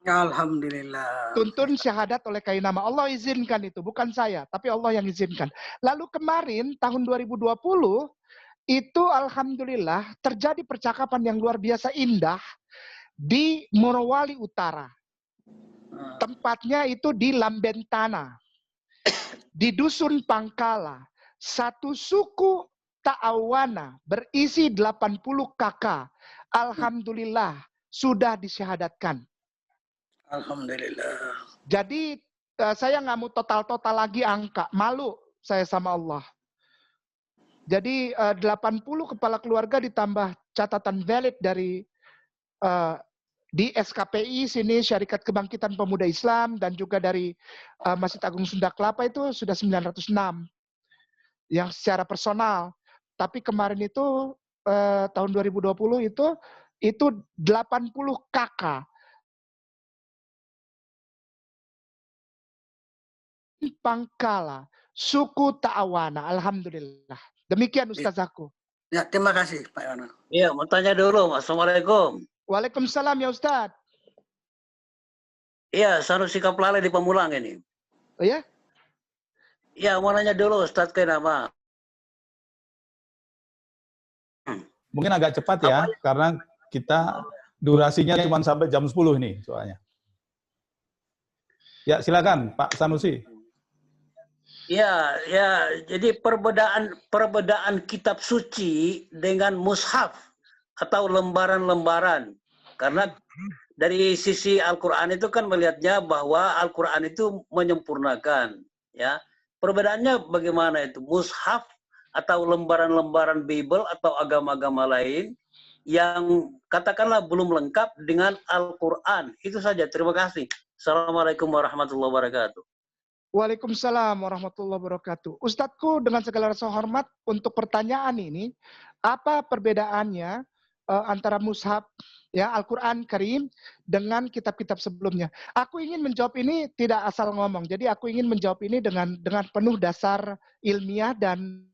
Alhamdulillah. Tuntun syahadat oleh Kainama. Allah izinkan itu, bukan saya, tapi Allah yang izinkan. Lalu kemarin tahun 2020 itu alhamdulillah terjadi percakapan yang luar biasa indah di Morowali Utara. Tempatnya itu di Lambentana. Di Dusun Pangkala. Satu suku Ta'awana berisi 80 kakak. Alhamdulillah sudah disyahadatkan. Alhamdulillah. Jadi saya nggak mau total-total lagi angka. Malu saya sama Allah. Jadi 80 kepala keluarga ditambah catatan valid dari di SKPI sini Syarikat Kebangkitan Pemuda Islam dan juga dari Masjid Agung Sunda Kelapa itu sudah 906 yang secara personal. Tapi kemarin itu tahun 2020 itu 80 kakak. Pangkala, suku Ta'awana, alhamdulillah. Demikian Ustazaku. Ya, terima kasih Pak Yono. Iya, mau tanya dulu. Assalamualaikum. Waalaikumsalam ya Ustadz. Iya, Sanusi Kaplale di Pamulang ini. Oh ya? Iya, mau nanya dulu Ustadz Kainama. Mungkin agak cepat ya, karena kita durasinya cuma sampai jam 10 ini soalnya. Ya, silakan Pak Sanusi. Ya, jadi perbedaan kitab suci dengan mushaf atau lembaran-lembaran. Karena dari sisi Al-Qur'an itu kan melihatnya bahwa Al-Qur'an itu menyempurnakan, ya. Perbedaannya bagaimana itu? Mushaf atau lembaran-lembaran Bible atau agama-agama lain yang katakanlah belum lengkap dengan Al-Qur'an. Itu saja. Terima kasih. Assalamualaikum warahmatullahi wabarakatuh. Waalaikumsalam warahmatullahi wabarakatuh. Ustadzku dengan segala rasa hormat untuk pertanyaan ini, apa perbedaannya antara mushaf ya Al-Qur'an Karim dengan kitab-kitab sebelumnya? Aku ingin menjawab ini tidak asal ngomong. Jadi aku ingin menjawab ini dengan penuh dasar ilmiah dan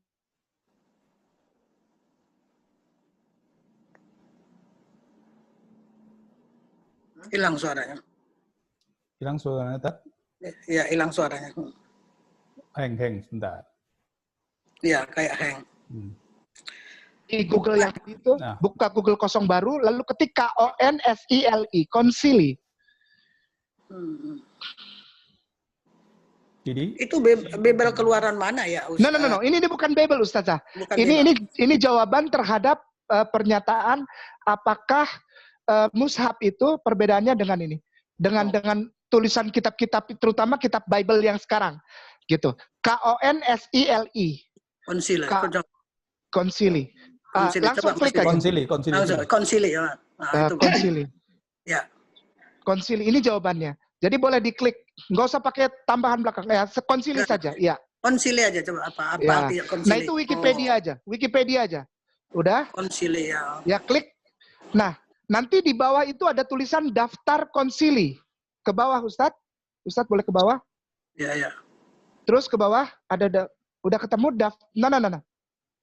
Hilang suaranya. Hilang suaranya, Tak? Ya, hilang suaranya. Heng, sebentar. Iya, kayak hang. di Google yang itu, buka Google kosong baru, lalu ketik KONSILI, konsili. Jadi Itu Bible keluaran mana ya, Ustaz? No. Ini bukan Bible, Ustazah. Bukan Ini jawaban terhadap pernyataan apakah mushaf itu perbedaannya dengan ini, dengan tulisan kitab-kitab, terutama kitab Bible yang sekarang, gitu. KONSILI. Konsili. Konsili. Langsung klik aja. konsili. Ya. Konsili. Ya. Konsili ini jawabannya. Jadi boleh diklik, nggak usah pakai tambahan belakang, ya konsili saja. Ya. Konsili aja coba apa Ya. arti konsili. Nah itu Wikipedia aja. Udah? Konsili ya. Ya klik. Nah nanti di bawah itu ada tulisan daftar konsili. Ke bawah Ustadz. Ustadz boleh ke bawah? Ya. Terus ke bawah ada udah ketemu Nah.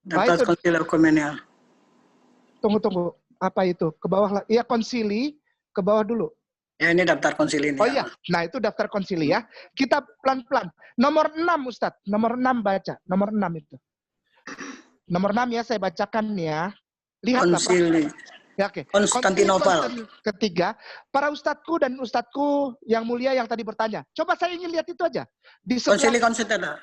Daftar konsili ekumenal. Tunggu. Apa itu? Ke bawah lah. Iya konsili. Ke bawah dulu. Ya ini daftar konsili ini. Oh iya. Nah itu daftar konsili ya. Kita pelan-pelan. Nomor 6 Ustadz. Nomor 6 baca. Nomor 6 itu. Nomor 6 ya saya bacakan ya. Lihatlah. Konsili. Ya, oke. Konstantinopel. Ketiga, para ustadzku dan ustadzku yang mulia yang tadi bertanya. Coba saya ingin lihat itu aja. Di Konsili Konstantinopel.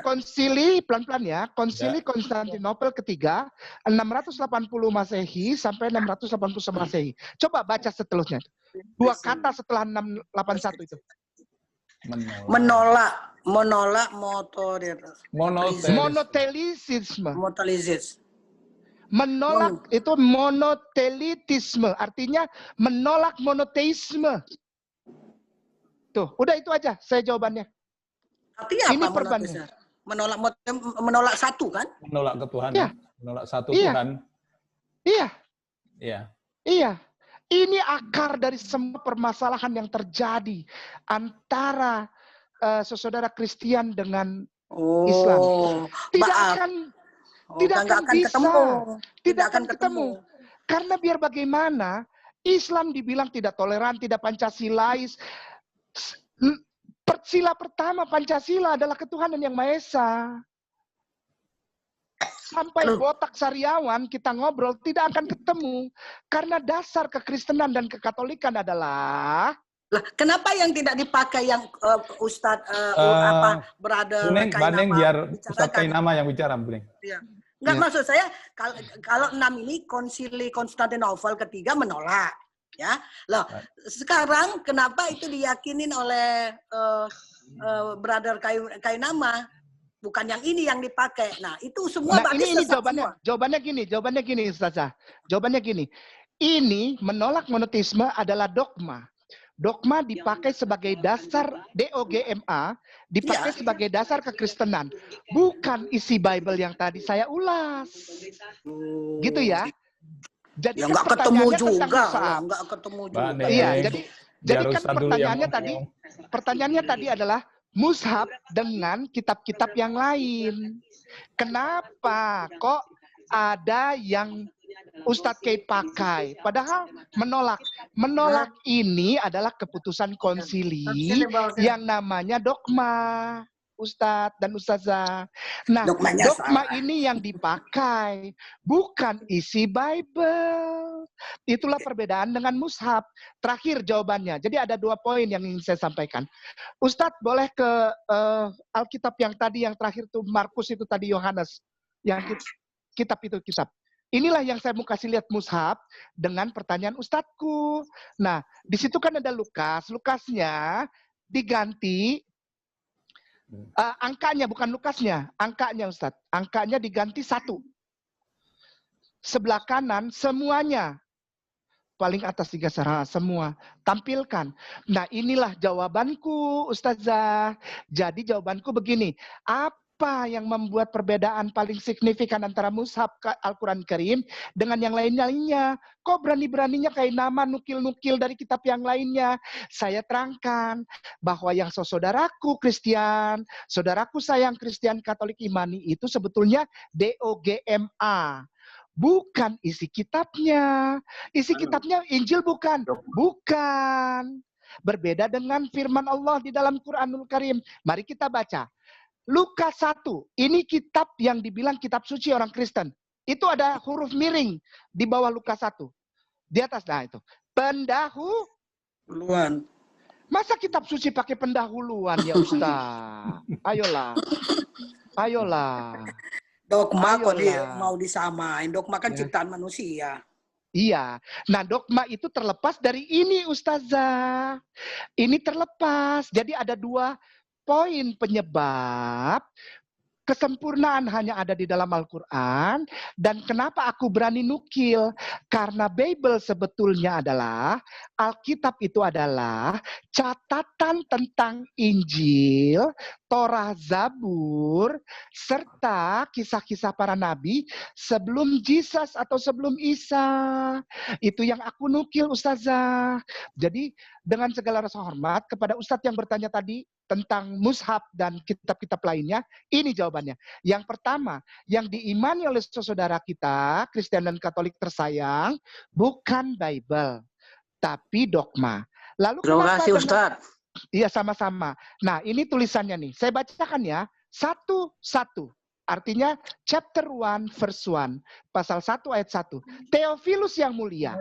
Konsili, pelan-pelan ya. Konsili Konstantinopel ketiga, 680 Masehi sampai 681 Masehi. Coba baca seterusnya. Dua kata setelah 681 itu. Menolak monotelisisme. Menolak itu monotelitisme, artinya menolak monoteisme. Tuh, udah itu aja saya jawabannya. Artinya ini apa perbannya? Menolak satu kan? Menolak ketuhanan, ya. Menolak satu Tuhan. Iya. Ini akar dari semua permasalahan yang terjadi antara saudara Kristian dengan Islam. Tidak akan ketemu. Karena biar bagaimana, Islam dibilang tidak toleran, tidak Pancasilais. Sila pertama Pancasila adalah ketuhanan yang Maha Esa. Sampai botak sariawan kita ngobrol tidak akan ketemu. Karena dasar kekristenan dan kekatolikan adalah... Kenapa yang tidak dipakai yang Ustadz Brother Kainama biar Ustadz Kainama yang bicara, Bling. Iya. Enggak, maksud saya kalau 6 ini Konsili Konstantinopel ketiga menolak, ya. Loh, sekarang kenapa itu diyakinin oleh Brother Kainama? bukan yang ini yang dipakai. Nah, itu semua Nah, berarti ini sesat semua. jawabannya gini, Ustazah. Jawabannya gini. Ini menolak monoteisme adalah dogma. Dogma dipakai sebagai dasar DOGMA, dipakai Ya. sebagai dasar kekristenan. Bukan isi Bible yang tadi saya ulas. Gitu ya. Jadi Ya kan nggak ketemu pertanyaannya tentang juga lah, mushaf. nggak ketemu Mbak juga. Iya, Neng, jadi biar kan Ustaz dulu yang pertanyaannya tadi adalah mushaf dengan kitab-kitab yang lain. Kenapa kok ada yang Ustadz Keith pakai? Padahal menolak ini adalah keputusan konsili yang namanya dogma. Ustadz dan Ustazah. Nah, Dogmanya dogma salah. ini yang dipakai, bukan isi Bible. Itulah perbedaan dengan mushaf. Terakhir jawabannya. Jadi ada 2 poin yang ingin saya sampaikan. Ustadz boleh ke Alkitab yang tadi, yang terakhir tuh Markus itu tadi, Yohanes. Yang kitab itu kitab. Inilah yang saya mau kasih lihat mushaf dengan pertanyaan Ustadzku. Nah, di situ kan ada Lukas. Lukasnya diganti angkanya, bukan Lukasnya. Angkanya, Ustadz. Angkanya diganti 1. Sebelah kanan semuanya. Paling atas 3 sarah, semua. Tampilkan. Nah, inilah jawabanku, Ustazah. Jadi jawabanku begini. Apa yang membuat perbedaan paling signifikan antara mushaf Al-Quran Karim dengan yang lainnya? Kok berani-beraninya kayak nama nukil-nukil dari kitab yang lainnya? Saya terangkan bahwa yang saudaraku Kristen, saudaraku sayang Kristen Katolik Imani itu sebetulnya DOGMA. Bukan isi kitabnya. Isi kitabnya Injil bukan. Bukan. Berbeda dengan firman Allah di dalam Quranul Karim. Mari kita baca. Lukas 1. Ini kitab yang dibilang kitab suci orang Kristen. Itu ada huruf miring di bawah Lukas 1. Di atas, nah itu. Luan. Masa kitab suci pakai pendahuluan ya Ustaz? Ayolah. Ayolah. Dogma kok Ayolah. mau disamain. Dogma kan Ya. ciptaan manusia. Iya. Nah, dogma itu terlepas dari ini, Ustazah. Ini terlepas. Jadi ada 2 poin penyebab kesempurnaan hanya ada di dalam Al-Quran. Dan kenapa aku berani nukil? Karena Bible sebetulnya adalah, Alkitab itu adalah catatan tentang Injil, Torah, Zabur, serta kisah-kisah para nabi sebelum Jesus atau sebelum Isa. Itu yang aku nukil, Ustazah. Jadi dengan segala rasa hormat kepada Ustadz yang bertanya tadi tentang mushaf dan kitab-kitab lainnya, ini jawabannya. Yang pertama, yang diimani oleh saudara kita, Kristen dan Katolik tersayang, bukan Bible, tapi dogma. Lalu Terima kasih Ustaz. Iya, sama-sama. Nah, ini tulisannya nih. Saya bacakan ya. Satu-satu. Artinya chapter 1 verse 1. Pasal 1 ayat 1. Theophilus yang mulia.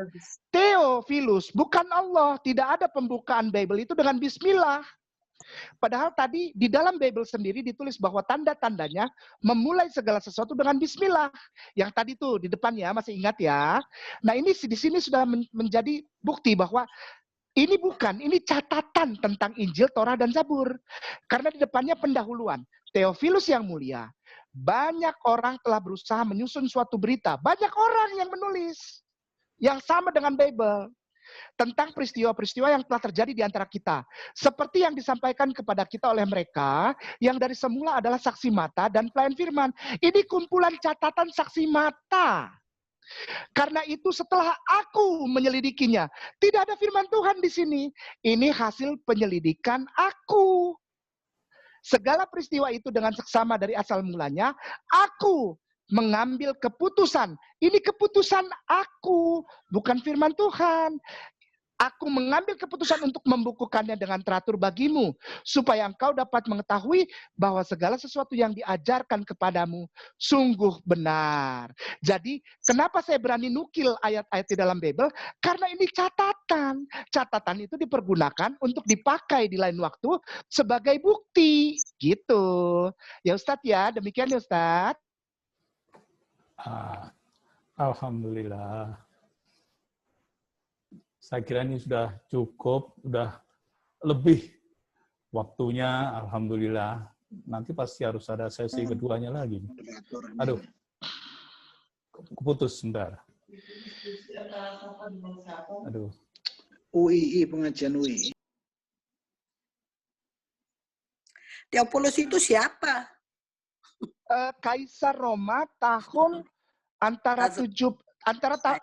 Theophilus, bukan Allah. Tidak ada pembukaan Bible itu dengan bismillah. Padahal tadi di dalam Bible sendiri ditulis bahwa tanda-tandanya memulai segala sesuatu dengan bismillah. Yang tadi tuh di depannya, masih ingat ya. Nah, ini di sini sudah menjadi bukti bahwa ini bukan, ini catatan tentang Injil, Torah, dan Zabur. Karena di depannya pendahuluan. Theophilus yang mulia. Banyak orang telah berusaha menyusun suatu berita. Banyak orang yang menulis. Yang sama dengan Bible. Tentang peristiwa-peristiwa yang telah terjadi di antara kita. Seperti yang disampaikan kepada kita oleh mereka, yang dari semula adalah saksi mata dan pelayan firman. Ini kumpulan catatan saksi mata. Karena itu setelah aku menyelidikinya, tidak ada firman Tuhan di sini. Ini hasil penyelidikan aku. Segala peristiwa itu dengan seksama dari asal mulanya, aku mengambil keputusan. Ini keputusan aku, bukan firman Tuhan. Aku mengambil keputusan untuk membukukannya dengan teratur bagimu, supaya engkau dapat mengetahui bahwa segala sesuatu yang diajarkan kepadamu sungguh benar. Jadi, kenapa saya berani nukil ayat-ayat di dalam Bible? Karena ini catatan. Catatan itu dipergunakan untuk dipakai di lain waktu sebagai bukti. Gitu. Ya Ustadz ya, demikian ya Ustadz. Alhamdulillah. Saya kira ini sudah cukup, sudah lebih waktunya, alhamdulillah. nanti pasti harus ada sesi keduanya lagi. Aduh, keputus sebentar. Aduh. UII, pengajian UII. Theophilus itu siapa? Kaisar Roma tahun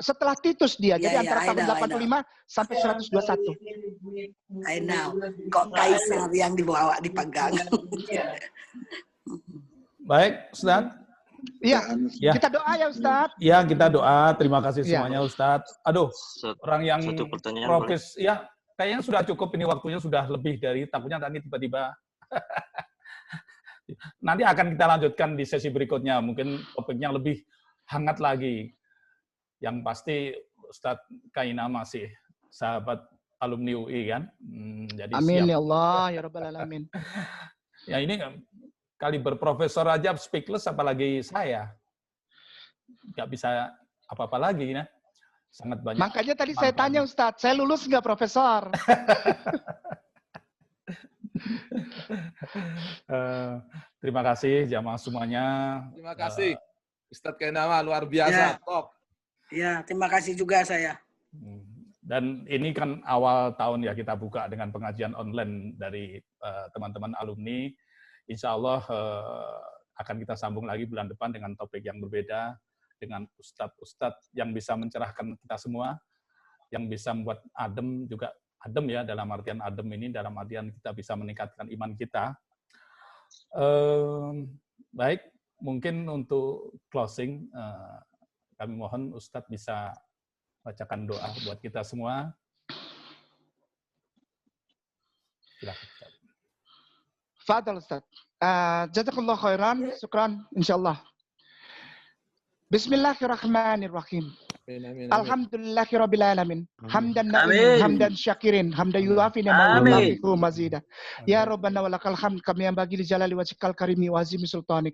setelah Titus dia. Jadi antara tahun 85 sampai 121. I know. Kok kaisar yang dibawa dipegang. Baik, Ustaz. Iya, kita doa ya Ustaz. Iya, kita doa. Terima kasih semuanya Ustaz. Aduh, orang yang profes, ya kayaknya sudah cukup ini waktunya sudah lebih dari takutnya tadi tiba-tiba. Nanti akan kita lanjutkan di sesi berikutnya. Mungkin topiknya lebih hangat lagi. Yang pasti Ustadz Kaina masih sahabat alumni UI kan. Jadi amin siap. Ya Allah, ya Rabbal Alamin. Ya ini kaliber profesor aja speechless, apalagi saya. Nggak bisa apa-apa lagi. Sangat banyak. Makanya tadi saya tanya Ustadz, saya lulus nggak profesor? Terima kasih jamaah semuanya. Terima kasih. Ustadz Kainama luar biasa. Top. Ya, terima kasih juga saya. Dan ini kan awal tahun ya, kita buka dengan pengajian online dari teman-teman alumni. Insya Allah akan kita sambung lagi bulan depan dengan topik yang berbeda, dengan ustadz-ustadz yang bisa mencerahkan kita semua, yang bisa membuat adem juga, adem ya, dalam artian adem ini, dalam artian kita bisa meningkatkan iman kita. Baik, mungkin untuk closing, kami mohon Ustadz bisa bacakan doa buat kita semua. Silakan. Fadal Ustaz. Jazakallah khairan, syukran, insyaallah. Bismillahirrahmanirrahim. Alhamdulillahirabbil alamin. Hamdan na'imin, hamdan syakirin, hamdan yuafi ni'amahu mazida. Ya Rabbana walakal hamd kama yanbaghi li jalali wajhikal karimi wa azimi sultanik.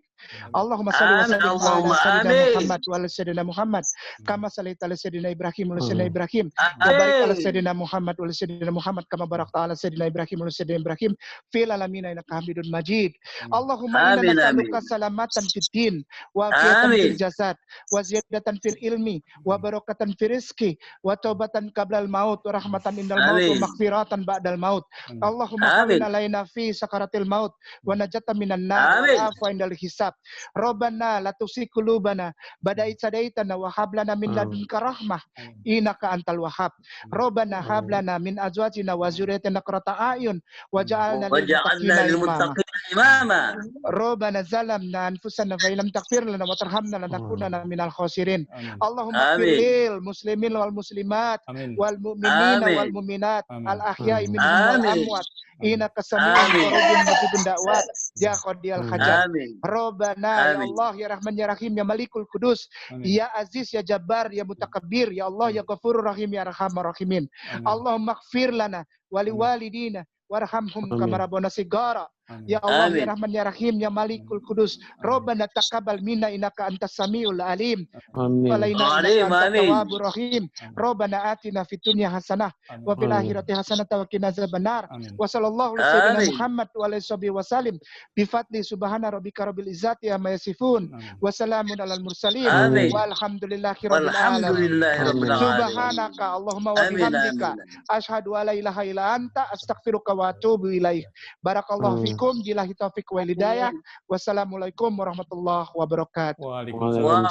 Allahumma shalli wa sallim ala sayyidina Muhammad wa ala sayyidina Muhammad kama shallaita ala sayyidina Ibrahim wa ala sayyidina Ibrahim wa barik ala sayyidina Muhammad wa ala sayyidina Muhammad kama barakta ala sayyidina Ibrahim wa ala sayyidina Ibrahim fil alamin innaka Hamidun Majid. Allahumma inna nas'aluka salamatan fid din wa afiyatan fil jasad wa ziyadatan fil ilmi wa barakatan fi rizqi wa taubatan qablal maut wa rahmatan indal maut wa maghfiratan ba'dal maut. Allahumma hamina alaina fi sakaratil maut wa najatan minan nar wa afa indal hisab. Rabbana la tusi qulubana ba'da idh hadaitana wa hab lana min ladunka rahmah innaka antal wahhab. Rabbana hab lana min azwajina wa dzurriyyatina qurrata a'yun waj'alna lil muttaqina imama. Rabbana zalamna anfusana fa illam taghfir lana wa tarhamna lanakunanna minal khasirin. Allahumma ighfir muslimin wal muslimat wal mu'minina wal mu'minat al ahya'i minhum wal amwat innaka sami'un qaribun mujibud da'wat ya qadiyal hajat. Rabbana ya Allah ya Rahman ya Rahim ya Malikul Qudus ya Aziz ya Jabbar ya Mutakabbir ya Allah ya Ghafurur Rahim ya Arhamar Rahimin. Allahumma ighfir lana wa liwalidina warhamhum kama rabbana sigara. Ya Allah ya Rahman ya Rahim ya Malikul Qudus. Rabbana taqabbal minna innaka antas samiul alim. Walaina innaka antat tawwabur rahim. Rabbana atina fid dunya hasanah wa fil akhirati hasanah wa qina azabannar. Wa sallallahu alaihi sayyidina Muhammad wa alihi wasallam bi fadli subhana rabbika rabbil izzati amma yasifun wa salamun alal mursalin walhamdulillahi rabbil alamin. Subhanaka Allahumma wa bihamdika asyhadu an la ilaha illa anta astaghfiruka wa atubu ilaik. Barakallahu fikum. Billahi taufiq wal hidayah. Wassalamualaikum warahmatullahi wabarakatuh. Waalaikumsalam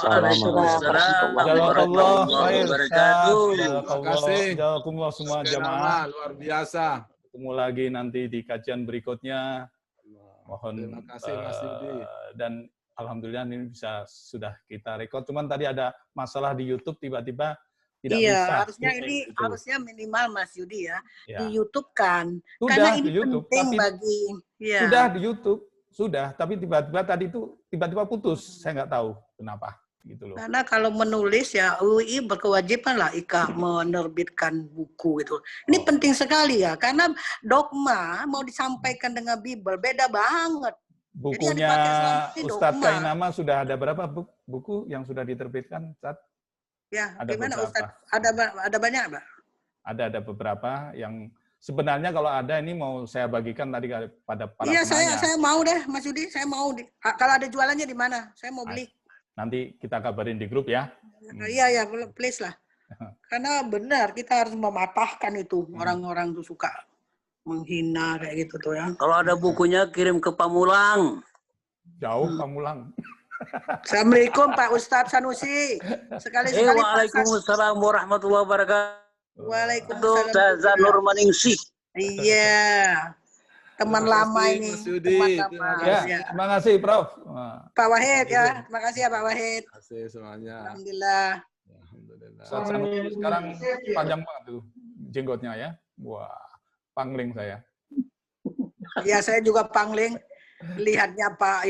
warahmatullahi wabarakatuh. Terima kasih. Jazakumullah semua jamaah. Luar biasa. Ketemu lagi nanti di kajian berikutnya. Mohon terima kasih Mas Yudi. Dan alhamdulillah ini sudah kita rekod. Cuman tadi ada masalah di YouTube tiba-tiba tidak bisa. Harusnya minimal Mas Yudi ya. Di YouTube kan. Sudah, karena ini di YouTube, penting bagi sudah di YouTube, sudah, tapi tiba-tiba tadi itu tiba-tiba putus. Saya nggak tahu kenapa gitu loh. Karena kalau menulis ya UI berkewajiban lah Ika menerbitkan buku gitu. Ini penting sekali ya karena dogma mau disampaikan dengan Bible beda banget. Bukunya Ustadz Kainama sudah ada berapa buku yang sudah diterbitkan, Ustadz? Ya, ada gimana beberapa. Ustadz? Ada banyak, Pak? Ada beberapa yang sebenarnya kalau ada ini mau saya bagikan tadi pada para Iya, penanya. saya mau deh, Mas Yudi, saya mau. Kalau ada jualannya di mana? Saya mau beli. Nanti kita kabarin di grup ya. Iya, please lah. Karena benar, kita harus mematahkan itu. Orang-orang tuh suka menghina kayak gitu tuh ya. Kalau ada bukunya kirim ke Pamulang. Jauh Pamulang. Assalamualaikum Pak Ustadz Sanusi. Sekali-sekali Pak Waalaikumsalam warahmatullahi wabarakatuh. Waalaikumsalam. Ustazah Nurmaningsih. Iya. Teman Terima lama kasih, ini. Mas Yudi. Teman Terima lama. kasih. Ya, terima kasih Prof. Pak Wahid ya. Terima kasih ya Pak Wahid. Terima kasih semuanya. Alhamdulillah. Alhamdulillah. Ustaz Sanusi sekarang panjang banget tuh jenggotnya ya. Wah, pangling saya. Ya saya juga pangling. Lihatnya Pak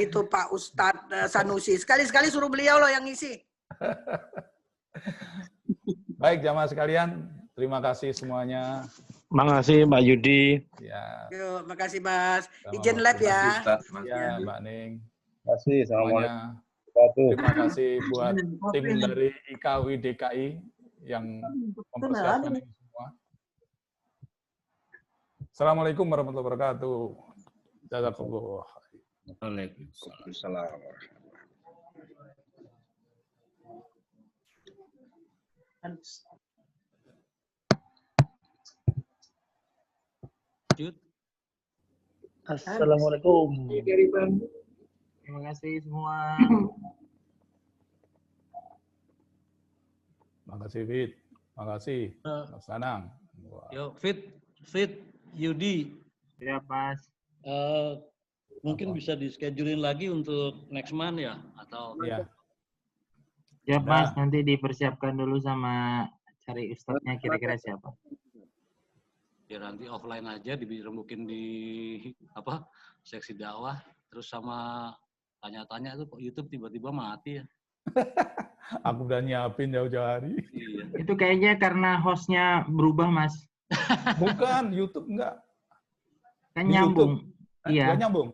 Ustadz Sanusi. Sekali-sekali suruh beliau loh yang ngisi. Baik jamaah sekalian, terima kasih semuanya. Makasih Mbak Yudi. Ya, Yuk, makasih Mas. Sama-sama. Izin live ya. ya Mbak Ning. Terima kasih. Semuanya. Terima kasih buat tim dari IKW DKI yang mempersiapkan ini semua. Assalamualaikum warahmatullahi wabarakatuh. Jazakallah. Waalaikumsalam. Assalamualaikum. Terima kasih semua. Makasih Fit. Makasih Mas Danang. Wah. Yo, Fit, Yudi. Ya, Mas. Mungkin bisa di-schedulein lagi untuk next month ya? Atau Iya. Ya, Mas. Nanti dipersiapkan dulu sama cari ustadznya kira-kira siapa. ya nanti offline aja dirembukin di apa seksi dakwah, terus sama tanya-tanya tuh kok YouTube tiba-tiba mati ya. Aku udah nyiapin jauh-jauh hari. Iya. Itu kayaknya karena hostnya berubah, Mas. Bukan, YouTube enggak. Kan Di nyambung. Iya. Nggak nyambung?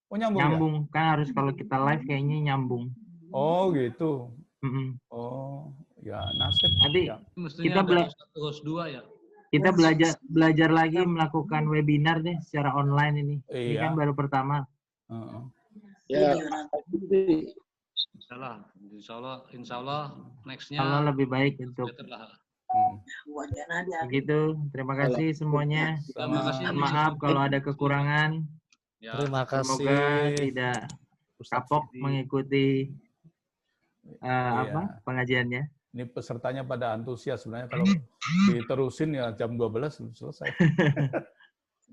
Oh nyambung Nyambung. Kan harus kalau kita live kayaknya nyambung. ya? Oh gitu. Mm-mm. Oh, ya nasib. Nanti Ya. Mestinya kita ada host 2 ya. kita belajar lagi melakukan webinar deh secara online ini. Ini Iya. kan baru pertama. Ya, Insya Allah next-nya Kalau lebih baik untuk better lah. begitu. Terima kasih semuanya. Terima kasih. Maaf kalau ada kekurangan. Ya, Terima kasih. Semoga tidak kapok mengikuti Iya. pengajiannya. Ini pesertanya pada antusias sebenarnya kalau diterusin ya jam 12 selesai.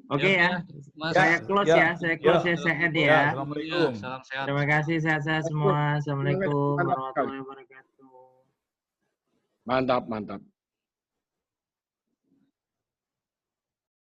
Oke ya. Mas. Saya close ya. Saya close ya. Saya end ya. Assalamualaikum. Salam sehat. Terima kasih sehat-sehat semua. Assalamualaikum warahmatullahi wabarakatuh. mantap, mantap.